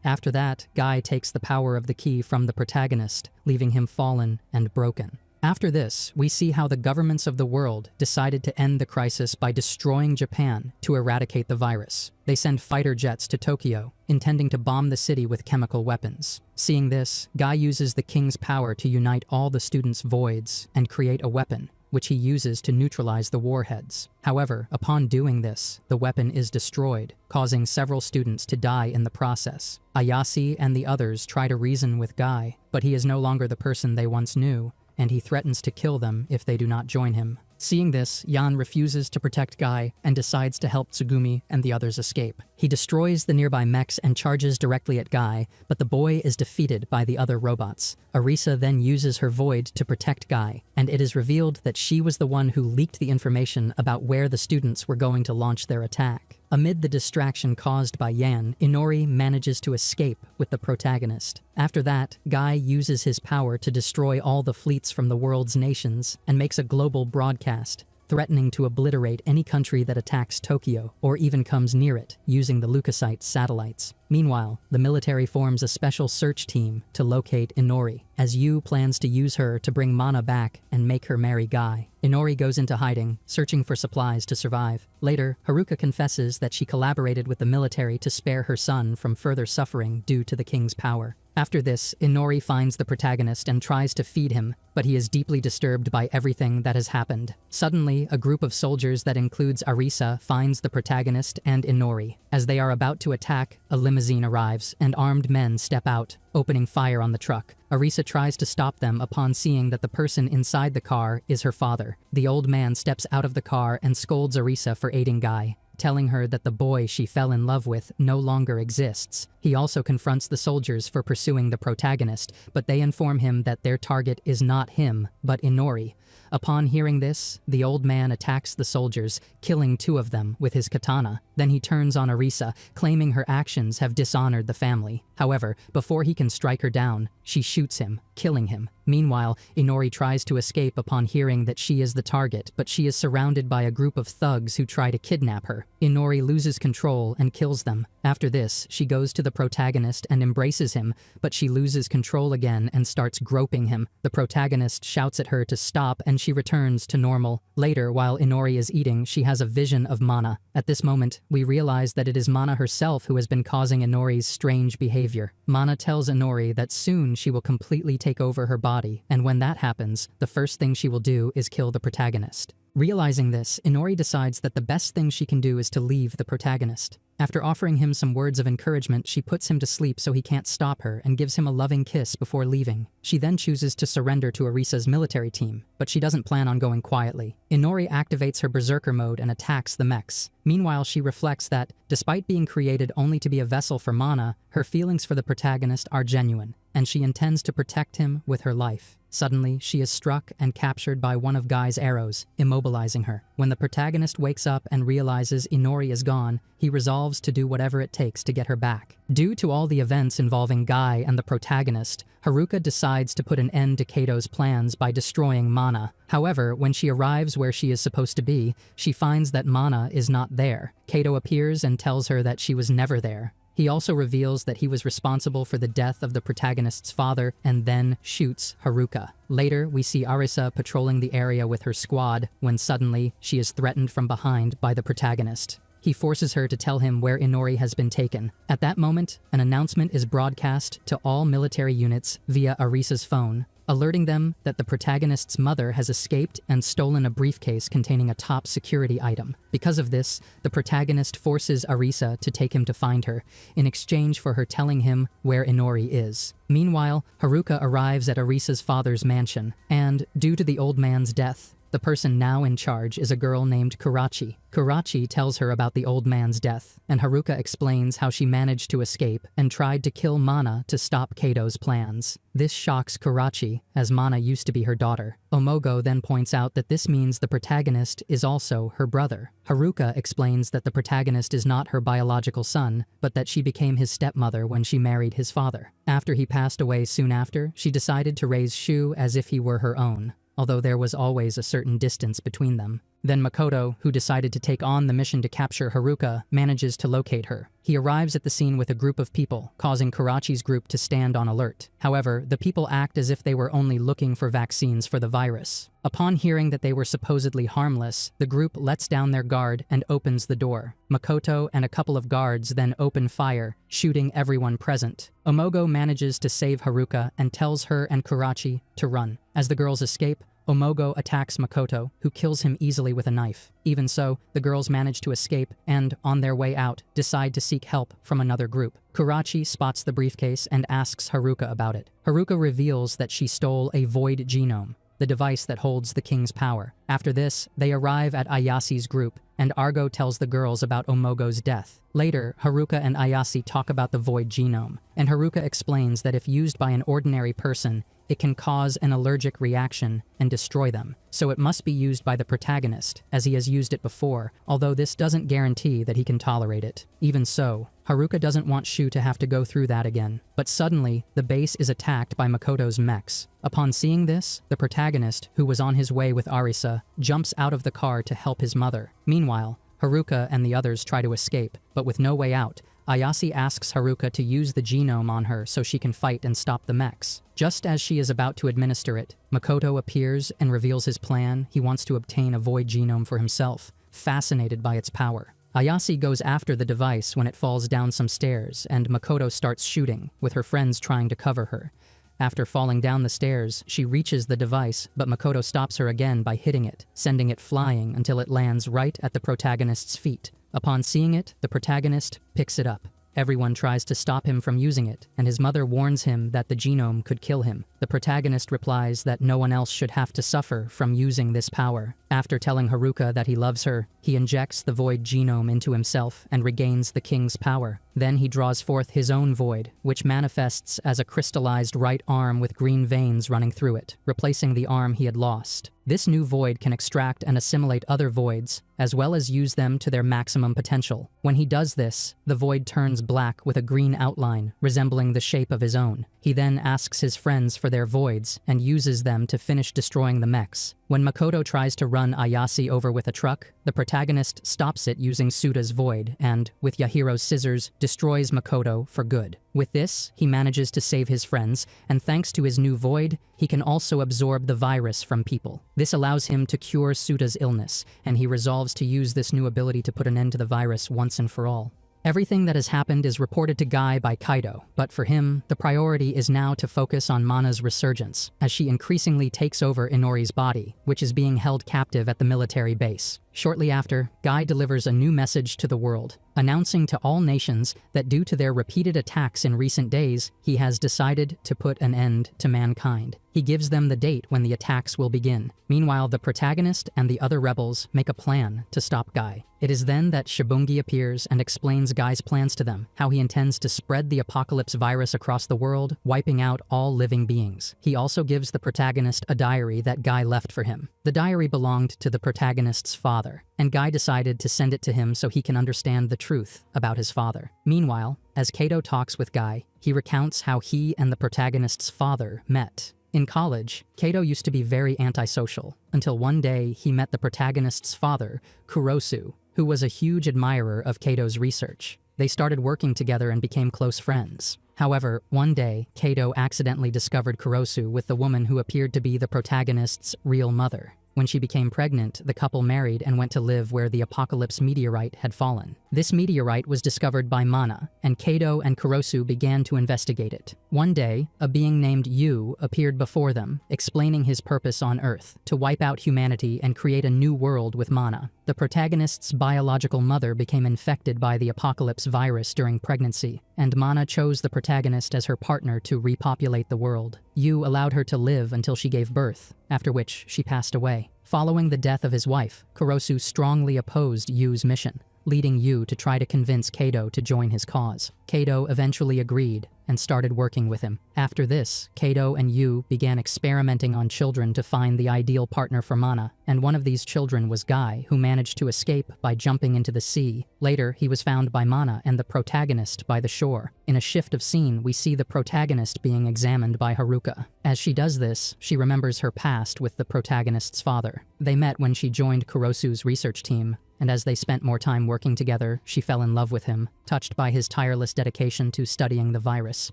After that, Guy takes the power of the key from the protagonist, leaving him fallen and broken. After this, we see how the governments of the world decided to end the crisis by destroying Japan to eradicate the virus. They send fighter jets to Tokyo, intending to bomb the city with chemical weapons. Seeing this, Guy uses the king's power to unite all the students' voids and create a weapon, which he uses to neutralize the warheads. However, upon doing this, the weapon is destroyed, causing several students to die in the process. Ayase and the others try to reason with Guy, but he is no longer the person they once knew, and he threatens to kill them if they do not join him. Seeing this, Yan refuses to protect Guy and decides to help Tsugumi and the others escape. He destroys the nearby mechs and charges directly at Guy, but the boy is defeated by the other robots. Arisa then uses her void to protect Guy, and it is revealed that she was the one who leaked the information about where the students were going to launch their attack. Amid the distraction caused by Yan, Inori manages to escape with the protagonist. After that, Guy uses his power to destroy all the fleets from the world's nations and makes a global broadcast, threatening to obliterate any country that attacks Tokyo or even comes near it, using the leukocyte satellites. Meanwhile, the military forms a special search team to locate Inori, as Yu plans to use her to bring Mana back and make her marry Guy. Inori goes into hiding, searching for supplies to survive. Later, Haruka confesses that she collaborated with the military to spare her son from further suffering due to the king's power. After this, Inori finds the protagonist and tries to feed him, but he is deeply disturbed by everything that has happened. Suddenly, a group of soldiers that includes Arisa finds the protagonist and Inori. As they are about to attack, a limousine arrives, and armed men step out, opening fire on the truck. Arisa tries to stop them upon seeing that the person inside the car is her father. The old man steps out of the car and scolds Arisa for aiding Guy, telling her that the boy she fell in love with no longer exists. He also confronts the soldiers for pursuing the protagonist, but they inform him that their target is not him, but Inori. Upon hearing this, the old man attacks the soldiers, killing 2 of them with his katana. Then he turns on Arisa, claiming her actions have dishonored the family. However, before he can strike her down, she shoots him, killing him. Meanwhile, Inori tries to escape upon hearing that she is the target, but she is surrounded by a group of thugs who try to kidnap her. Inori loses control and kills them. After this, she goes to the protagonist and embraces him, but she loses control again and starts groping him. The protagonist shouts at her to stop and she returns to normal. Later, while Inori is eating, she has a vision of Mana. At this moment, we realize that it is Mana herself who has been causing Inori's strange behavior. Mana tells Inori that soon she will completely take over her body, and when that happens, the first thing she will do is kill the protagonist. Realizing this, Inori decides that the best thing she can do is to leave the protagonist. After offering him some words of encouragement, she puts him to sleep so he can't stop her and gives him a loving kiss before leaving. She then chooses to surrender to Arisa's military team, but she doesn't plan on going quietly. Inori activates her berserker mode and attacks the mechs. Meanwhile, she reflects that, despite being created only to be a vessel for Mana, her feelings for the protagonist are genuine, and she intends to protect him with her life. Suddenly, she is struck and captured by one of Guy's arrows, immobilizing her. When the protagonist wakes up and realizes Inori is gone, he resolves to do whatever it takes to get her back. Due to all the events involving Guy and the protagonist, Haruka decides to put an end to Kato's plans by destroying Mana. However, when she arrives where she is supposed to be, she finds that Mana is not there. Kato appears and tells her that she was never there. He also reveals that he was responsible for the death of the protagonist's father and then shoots Haruka. Later, we see Arisa patrolling the area with her squad when suddenly she is threatened from behind by the protagonist. He forces her to tell him where Inori has been taken. At that moment, an announcement is broadcast to all military units via Arisa's phone, alerting them that the protagonist's mother has escaped and stolen a briefcase containing a top security item. Because of this, the protagonist forces Arisa to take him to find her, in exchange for her telling him where Inori is. Meanwhile, Haruka arrives at Arisa's father's mansion, and, due to the old man's death, the person now in charge is a girl named Kurachi. Kurachi tells her about the old man's death, and Haruka explains how she managed to escape and tried to kill Mana to stop Kato's plans. This shocks Kurachi, as Mana used to be her daughter. Omogo then points out that this means the protagonist is also her brother. Haruka explains that the protagonist is not her biological son, but that she became his stepmother when she married his father. After he passed away soon after, she decided to raise Shu as if he were her own, although there was always a certain distance between them. Then Makoto, who decided to take on the mission to capture Haruka, manages to locate her. He arrives at the scene with a group of people, causing Kurachi's group to stand on alert. However, the people act as if they were only looking for vaccines for the virus. Upon hearing that they were supposedly harmless, the group lets down their guard and opens the door. Makoto and a couple of guards then open fire, shooting everyone present. Omogo manages to save Haruka and tells her and Kurachi to run. As the girls escape, Omogo attacks Makoto, who kills him easily with a knife. Even so, the girls manage to escape and, on their way out, decide to seek help from another group. Kurachi spots the briefcase and asks Haruka about it. Haruka reveals that she stole a void genome, the device that holds the king's power. After this, they arrive at Ayasi's group, and Argo tells the girls about Omogo's death. Later, Haruka and Ayase talk about the void genome, and Haruka explains that if used by an ordinary person, it can cause an allergic reaction and destroy them. So it must be used by the protagonist, as he has used it before, although this doesn't guarantee that he can tolerate it. Even so, Haruka doesn't want Shu to have to go through that again. But suddenly, the base is attacked by Makoto's mechs. Upon seeing this, the protagonist, who was on his way with Arisa, jumps out of the car to help his mother. Meanwhile, Haruka and the others try to escape, but with no way out, Ayase asks Haruka to use the genome on her so she can fight and stop the mechs. Just as she is about to administer it, Makoto appears and reveals his plan. He wants to obtain a void genome for himself, fascinated by its power. Ayase goes after the device when it falls down some stairs, and Makoto starts shooting, with her friends trying to cover her. After falling down the stairs, she reaches the device, but Makoto stops her again by hitting it, sending it flying until it lands right at the protagonist's feet. Upon seeing it, the protagonist picks it up. Everyone tries to stop him from using it, and his mother warns him that the genome could kill him. The protagonist replies that no one else should have to suffer from using this power. After telling Haruka that he loves her, he injects the void genome into himself and regains the king's power. Then he draws forth his own void, which manifests as a crystallized right arm with green veins running through it, replacing the arm he had lost. This new void can extract and assimilate other voids, as well as use them to their maximum potential. When he does this, the void turns black with a green outline, resembling the shape of his own. He then asks his friends for their voids and uses them to finish destroying the mechs. When Makoto tries to run Ayase over with a truck, the protagonist stops it using Suda's void and, with Yahiro's scissors, destroys Makoto for good. With this, he manages to save his friends, and thanks to his new void, he can also absorb the virus from people. This allows him to cure Suda's illness, and he resolves to use this new ability to put an end to the virus once and for all. Everything that has happened is reported to Guy by Kaido, but for him, the priority is now to focus on Mana's resurgence, as she increasingly takes over Inori's body, which is being held captive at the military base. Shortly after, Guy delivers a new message to the world, announcing to all nations that due to their repeated attacks in recent days, he has decided to put an end to mankind. He gives them the date when the attacks will begin. Meanwhile, the protagonist and the other rebels make a plan to stop Guy. It is then that Shibungi appears and explains Guy's plans to them, how he intends to spread the apocalypse virus across the world, wiping out all living beings. He also gives the protagonist a diary that Guy left for him. The diary belonged to the protagonist's father, and Guy decided to send it to him so he can understand the truth about his father. Meanwhile, as Kato talks with Guy, he recounts how he and the protagonist's father met. In college, Kato used to be very antisocial, until one day he met the protagonist's father, Kurosu, who was a huge admirer of Kato's research. They started working together and became close friends. However, one day, Kato accidentally discovered Kurosu with the woman who appeared to be the protagonist's real mother. When she became pregnant, the couple married and went to live where the Apocalypse meteorite had fallen. This meteorite was discovered by Mana, and Kato and Kurosu began to investigate it. One day, a being named Yu appeared before them, explaining his purpose on Earth, to wipe out humanity and create a new world with Mana. The protagonist's biological mother became infected by the Apocalypse virus during pregnancy, and Mana chose the protagonist as her partner to repopulate the world. Yu allowed her to live until she gave birth, after which she passed away. Following the death of his wife, Kurosu strongly opposed Yu's mission, leading Yu to try to convince Kato to join his cause. Kato eventually agreed and started working with him. After this, Kato and Yu began experimenting on children to find the ideal partner for Mana, and one of these children was Guy, who managed to escape by jumping into the sea. Later, he was found by Mana and the protagonist by the shore. In a shift of scene, we see the protagonist being examined by Haruka. As she does this, she remembers her past with the protagonist's father. They met when she joined Kurosu's research team, and as they spent more time working together, she fell in love with him, touched by his tireless dedication to studying the virus.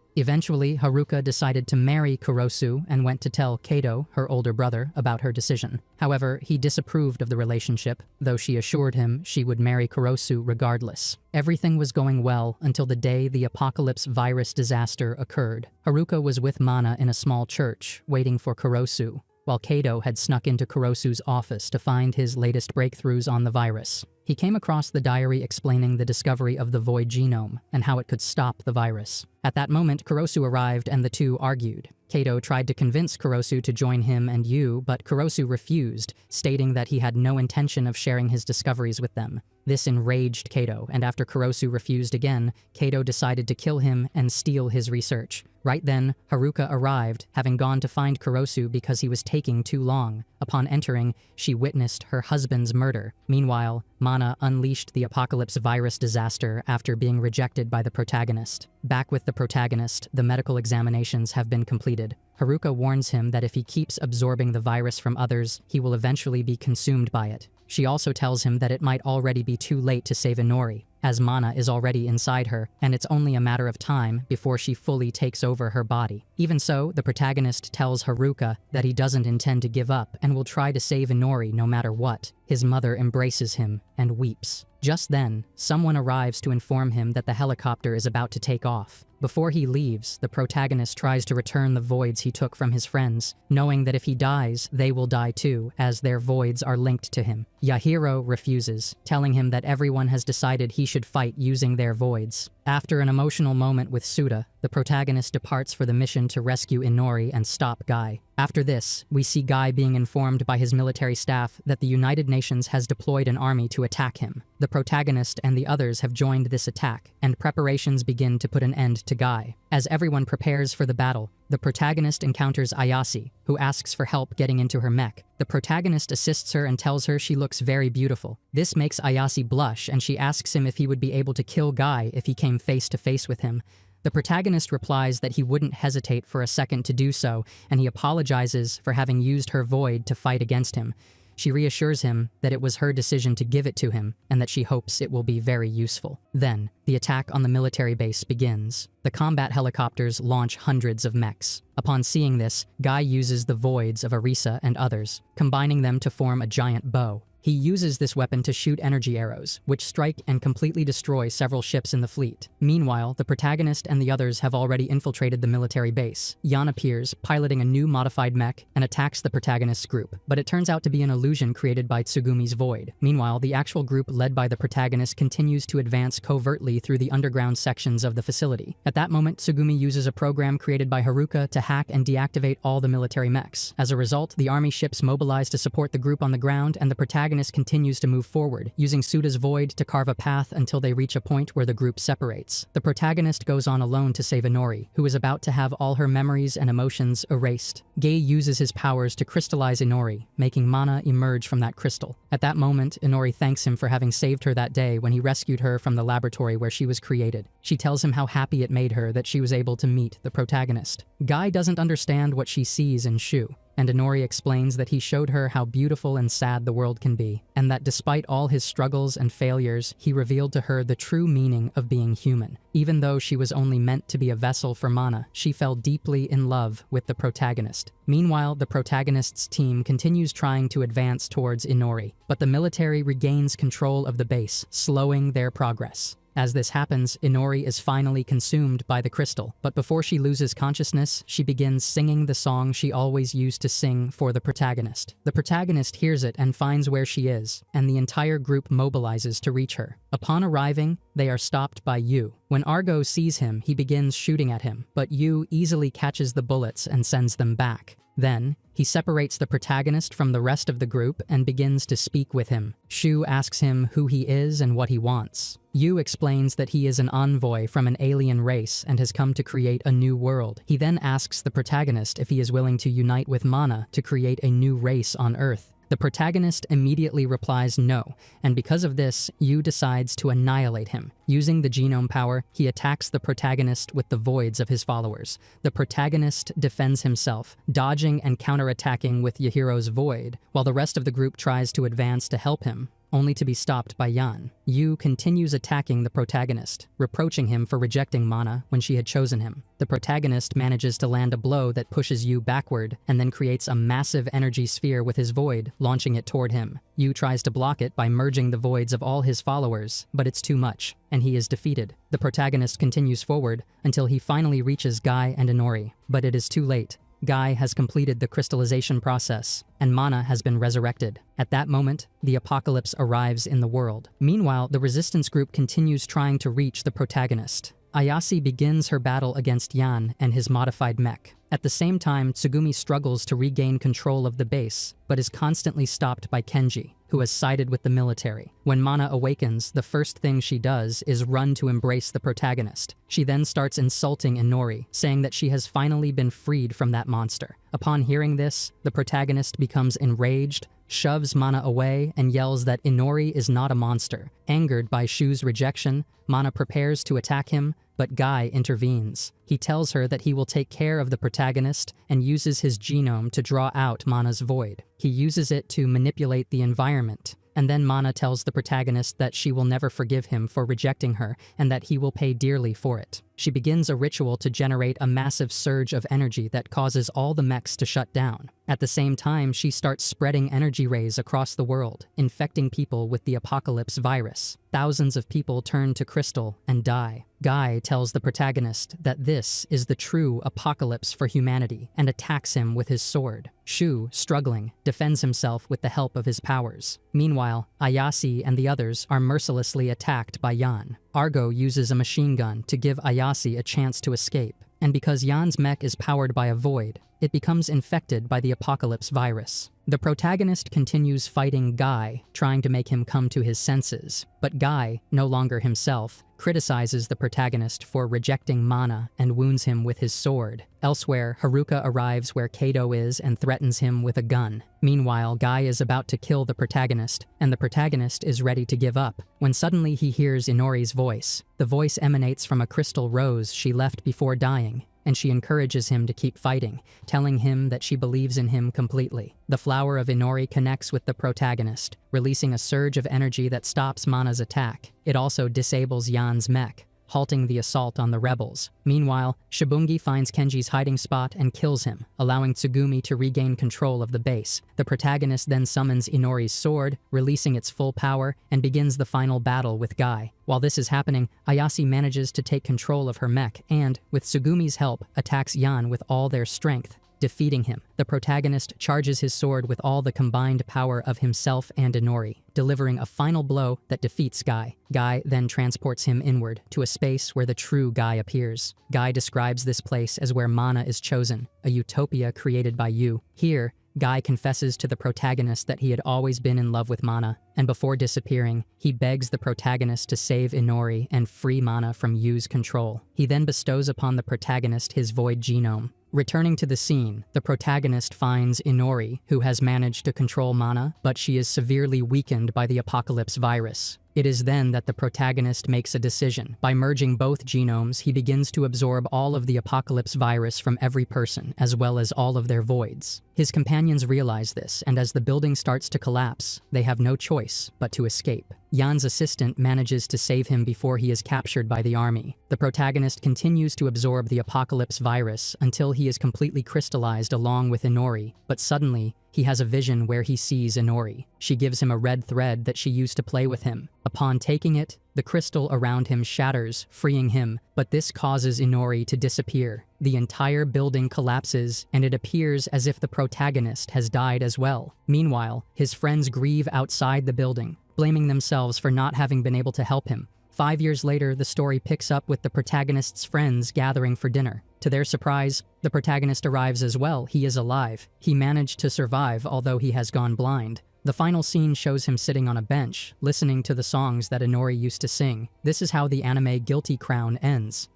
Eventually, Haruka decided to marry Kurosu and went to tell Kato, her older brother, about her decision. However, he disapproved of the relationship, though she assured him she would marry Kurosu regardless. Everything was going well until the day the Apocalypse virus disaster occurred. Haruka was with Mana in a small church, waiting for Kurosu, while Kato had snuck into Kurosu's office to find his latest breakthroughs on the virus. He came across the diary explaining the discovery of the void genome and how it could stop the virus. At that moment, Kurosu arrived and the two argued. Kato tried to convince Kurosu to join him and Yu, but Kurosu refused, stating that he had no intention of sharing his discoveries with them. This enraged Kato, and after Kurosu refused again, Kato decided to kill him and steal his research. Right then, Haruka arrived, having gone to find Kurosu because he was taking too long. Upon entering, she witnessed her husband's murder. Meanwhile, Mana unleashed the Apocalypse virus disaster after being rejected by the protagonist. Back with the protagonist, the medical examinations have been completed. Haruka warns him that if he keeps absorbing the virus from others, he will eventually be consumed by it. She also tells him that it might already be too late to save Inori, as Mana is already inside her, and it's only a matter of time before she fully takes over her body. Even so, the protagonist tells Haruka that he doesn't intend to give up and will try to save Inori no matter what. His mother embraces him and weeps. Just then, someone arrives to inform him that the helicopter is about to take off. Before he leaves, the protagonist tries to return the voids he took from his friends, knowing that if he dies, they will die too, as their voids are linked to him. Yahiro refuses, telling him that everyone has decided he should fight using their voids. After an emotional moment with Suda, the protagonist departs for the mission to rescue Inori and stop Guy. After this, we see Guy being informed by his military staff that the United Nations has deployed an army to attack him. The protagonist and the others have joined this attack, and preparations begin to put an end to Guy. As everyone prepares for the battle, the protagonist encounters Ayase, who asks for help getting into her mech. The protagonist assists her and tells her she looks very beautiful. This makes Ayase blush, and she asks him if he would be able to kill Guy if he came face to face with him. The protagonist replies that he wouldn't hesitate for a second to do so, and he apologizes for having used her void to fight against him. She reassures him that it was her decision to give it to him, and that she hopes it will be very useful. Then, the attack on the military base begins. The combat helicopters launch hundreds of mechs. Upon seeing this, Guy uses the voids of Arisa and others, combining them to form a giant bow. He uses this weapon to shoot energy arrows, which strike and completely destroy several ships in the fleet. Meanwhile, the protagonist and the others have already infiltrated the military base. Yan appears, piloting a new modified mech, and attacks the protagonist's group, but it turns out to be an illusion created by Tsugumi's void. Meanwhile, the actual group led by the protagonist continues to advance covertly through the underground sections of the facility. At that moment, Tsugumi uses a program created by Haruka to hack and deactivate all the military mechs. As a result, the army ships mobilize to support the group on the ground, and the protagonist continues to move forward, using Suda's void to carve a path until they reach a point where the group separates. The protagonist goes on alone to save Inori, who is about to have all her memories and emotions erased. Gei uses his powers to crystallize Inori, making Mana emerge from that crystal. At that moment, Inori thanks him for having saved her that day when he rescued her from the laboratory where she was created. She tells him how happy it made her that she was able to meet the protagonist. Guy doesn't understand what she sees in Shu, and Inori explains that he showed her how beautiful and sad the world can be, and that despite all his struggles and failures, he revealed to her the true meaning of being human. Even though she was only meant to be a vessel for Mana, she fell deeply in love with the protagonist. Meanwhile, the protagonist's team continues trying to advance towards Inori, but the military regains control of the base, slowing their progress. As this happens, Inori is finally consumed by the crystal, but before she loses consciousness, she begins singing the song she always used to sing for the protagonist. The protagonist hears it and finds where she is, and the entire group mobilizes to reach her. Upon arriving, they are stopped by Yu. When Argo sees him, he begins shooting at him, but Yu easily catches the bullets and sends them back. Then, he separates the protagonist from the rest of the group and begins to speak with him. Shu asks him who he is and what he wants. Yu explains that he is an envoy from an alien race and has come to create a new world. He then asks the protagonist if he is willing to unite with Mana to create a new race on Earth. The protagonist immediately replies no, and because of this, Yu decides to annihilate him. Using the genome power, he attacks the protagonist with the voids of his followers. The protagonist defends himself, dodging and counterattacking with Yahiro's void, while the rest of the group tries to advance to help him, only to be stopped by Yan. Yu continues attacking the protagonist, reproaching him for rejecting Mana when she had chosen him. The protagonist manages to land a blow that pushes Yu backward, and then creates a massive energy sphere with his void, launching it toward him. Yu tries to block it by merging the voids of all his followers, but it's too much, and he is defeated. The protagonist continues forward until he finally reaches Guy and Inori, but it is too late. Guy has completed the crystallization process, and Mana has been resurrected. At that moment, the apocalypse arrives in the world. Meanwhile, the resistance group continues trying to reach the protagonist. Ayase begins her battle against Yan and his modified mech. At the same time, Tsugumi struggles to regain control of the base, but is constantly stopped by Kenji, who has sided with the military. When Mana awakens, the first thing she does is run to embrace the protagonist. She then starts insulting Inori, saying that she has finally been freed from that monster. Upon hearing this, the protagonist becomes enraged, shoves Mana away, and yells that Inori is not a monster. Angered by Shu's rejection, Mana prepares to attack him, but Guy intervenes. He tells her that he will take care of the protagonist and uses his genome to draw out Mana's void. He uses it to manipulate the environment, and then Mana tells the protagonist that she will never forgive him for rejecting her and that he will pay dearly for it. She begins a ritual to generate a massive surge of energy that causes all the mechs to shut down. At the same time, she starts spreading energy rays across the world, infecting people with the apocalypse virus. Thousands of people turn to Crystal and die. Guy tells the protagonist that this is the true apocalypse for humanity and attacks him with his sword. Shu, struggling, defends himself with the help of his powers. Meanwhile, Ayase and the others are mercilessly attacked by Yan. Argo uses a machine gun to give Ayase a chance to escape, and because Yan's mech is powered by a void, it becomes infected by the apocalypse virus. The protagonist continues fighting Guy, trying to make him come to his senses, but Guy, no longer himself, criticizes the protagonist for rejecting Mana and wounds him with his sword. Elsewhere, Haruka arrives where Kato is and threatens him with a gun. Meanwhile, Guy is about to kill the protagonist, and the protagonist is ready to give up, when suddenly he hears Inori's voice. The voice emanates from a crystal rose she left before dying, and she encourages him to keep fighting, telling him that she believes in him completely. The flower of Inori connects with the protagonist, releasing a surge of energy that stops Mana's attack. It also disables Yan's mech, halting the assault on the rebels. Meanwhile, Shibungi finds Kenji's hiding spot and kills him, allowing Tsugumi to regain control of the base. The protagonist then summons Inori's sword, releasing its full power, and begins the final battle with Guy. While this is happening, Ayase manages to take control of her mech and, with Tsugumi's help, attacks Yan with all their strength, defeating him. The protagonist charges his sword with all the combined power of himself and Inori, delivering a final blow that defeats Guy. Guy then transports him inward to a space where the true Guy appears. Guy describes this place as where Mana is chosen, a utopia created by Yu. Here, Guy confesses to the protagonist that he had always been in love with Mana, and before disappearing, he begs the protagonist to save Inori and free Mana from Yu's control. He then bestows upon the protagonist his void genome. Returning to the scene, the protagonist finds Inori, who has managed to control Mana, but she is severely weakened by the Apocalypse virus. It is then that the protagonist makes a decision. By merging both genomes, he begins to absorb all of the Apocalypse virus from every person, as well as all of their voids. His companions realize this, and as the building starts to collapse, they have no choice but to escape. Jan's assistant manages to save him before he is captured by the army. The protagonist continues to absorb the Apocalypse virus until he is completely crystallized along with Inori, but suddenly, he has a vision where he sees Inori. She gives him a red thread that she used to play with him. Upon taking it, the crystal around him shatters, freeing him, but this causes Inori to disappear. The entire building collapses, and it appears as if the protagonist has died as well. Meanwhile, his friends grieve outside the building, blaming themselves for not having been able to help him. 5 years later, the story picks up with the protagonist's friends gathering for dinner. To their surprise, the protagonist arrives as well. He is alive. He managed to survive, although he has gone blind. The final scene shows him sitting on a bench, listening to the songs that Inori used to sing. This is how the anime Guilty Crown ends.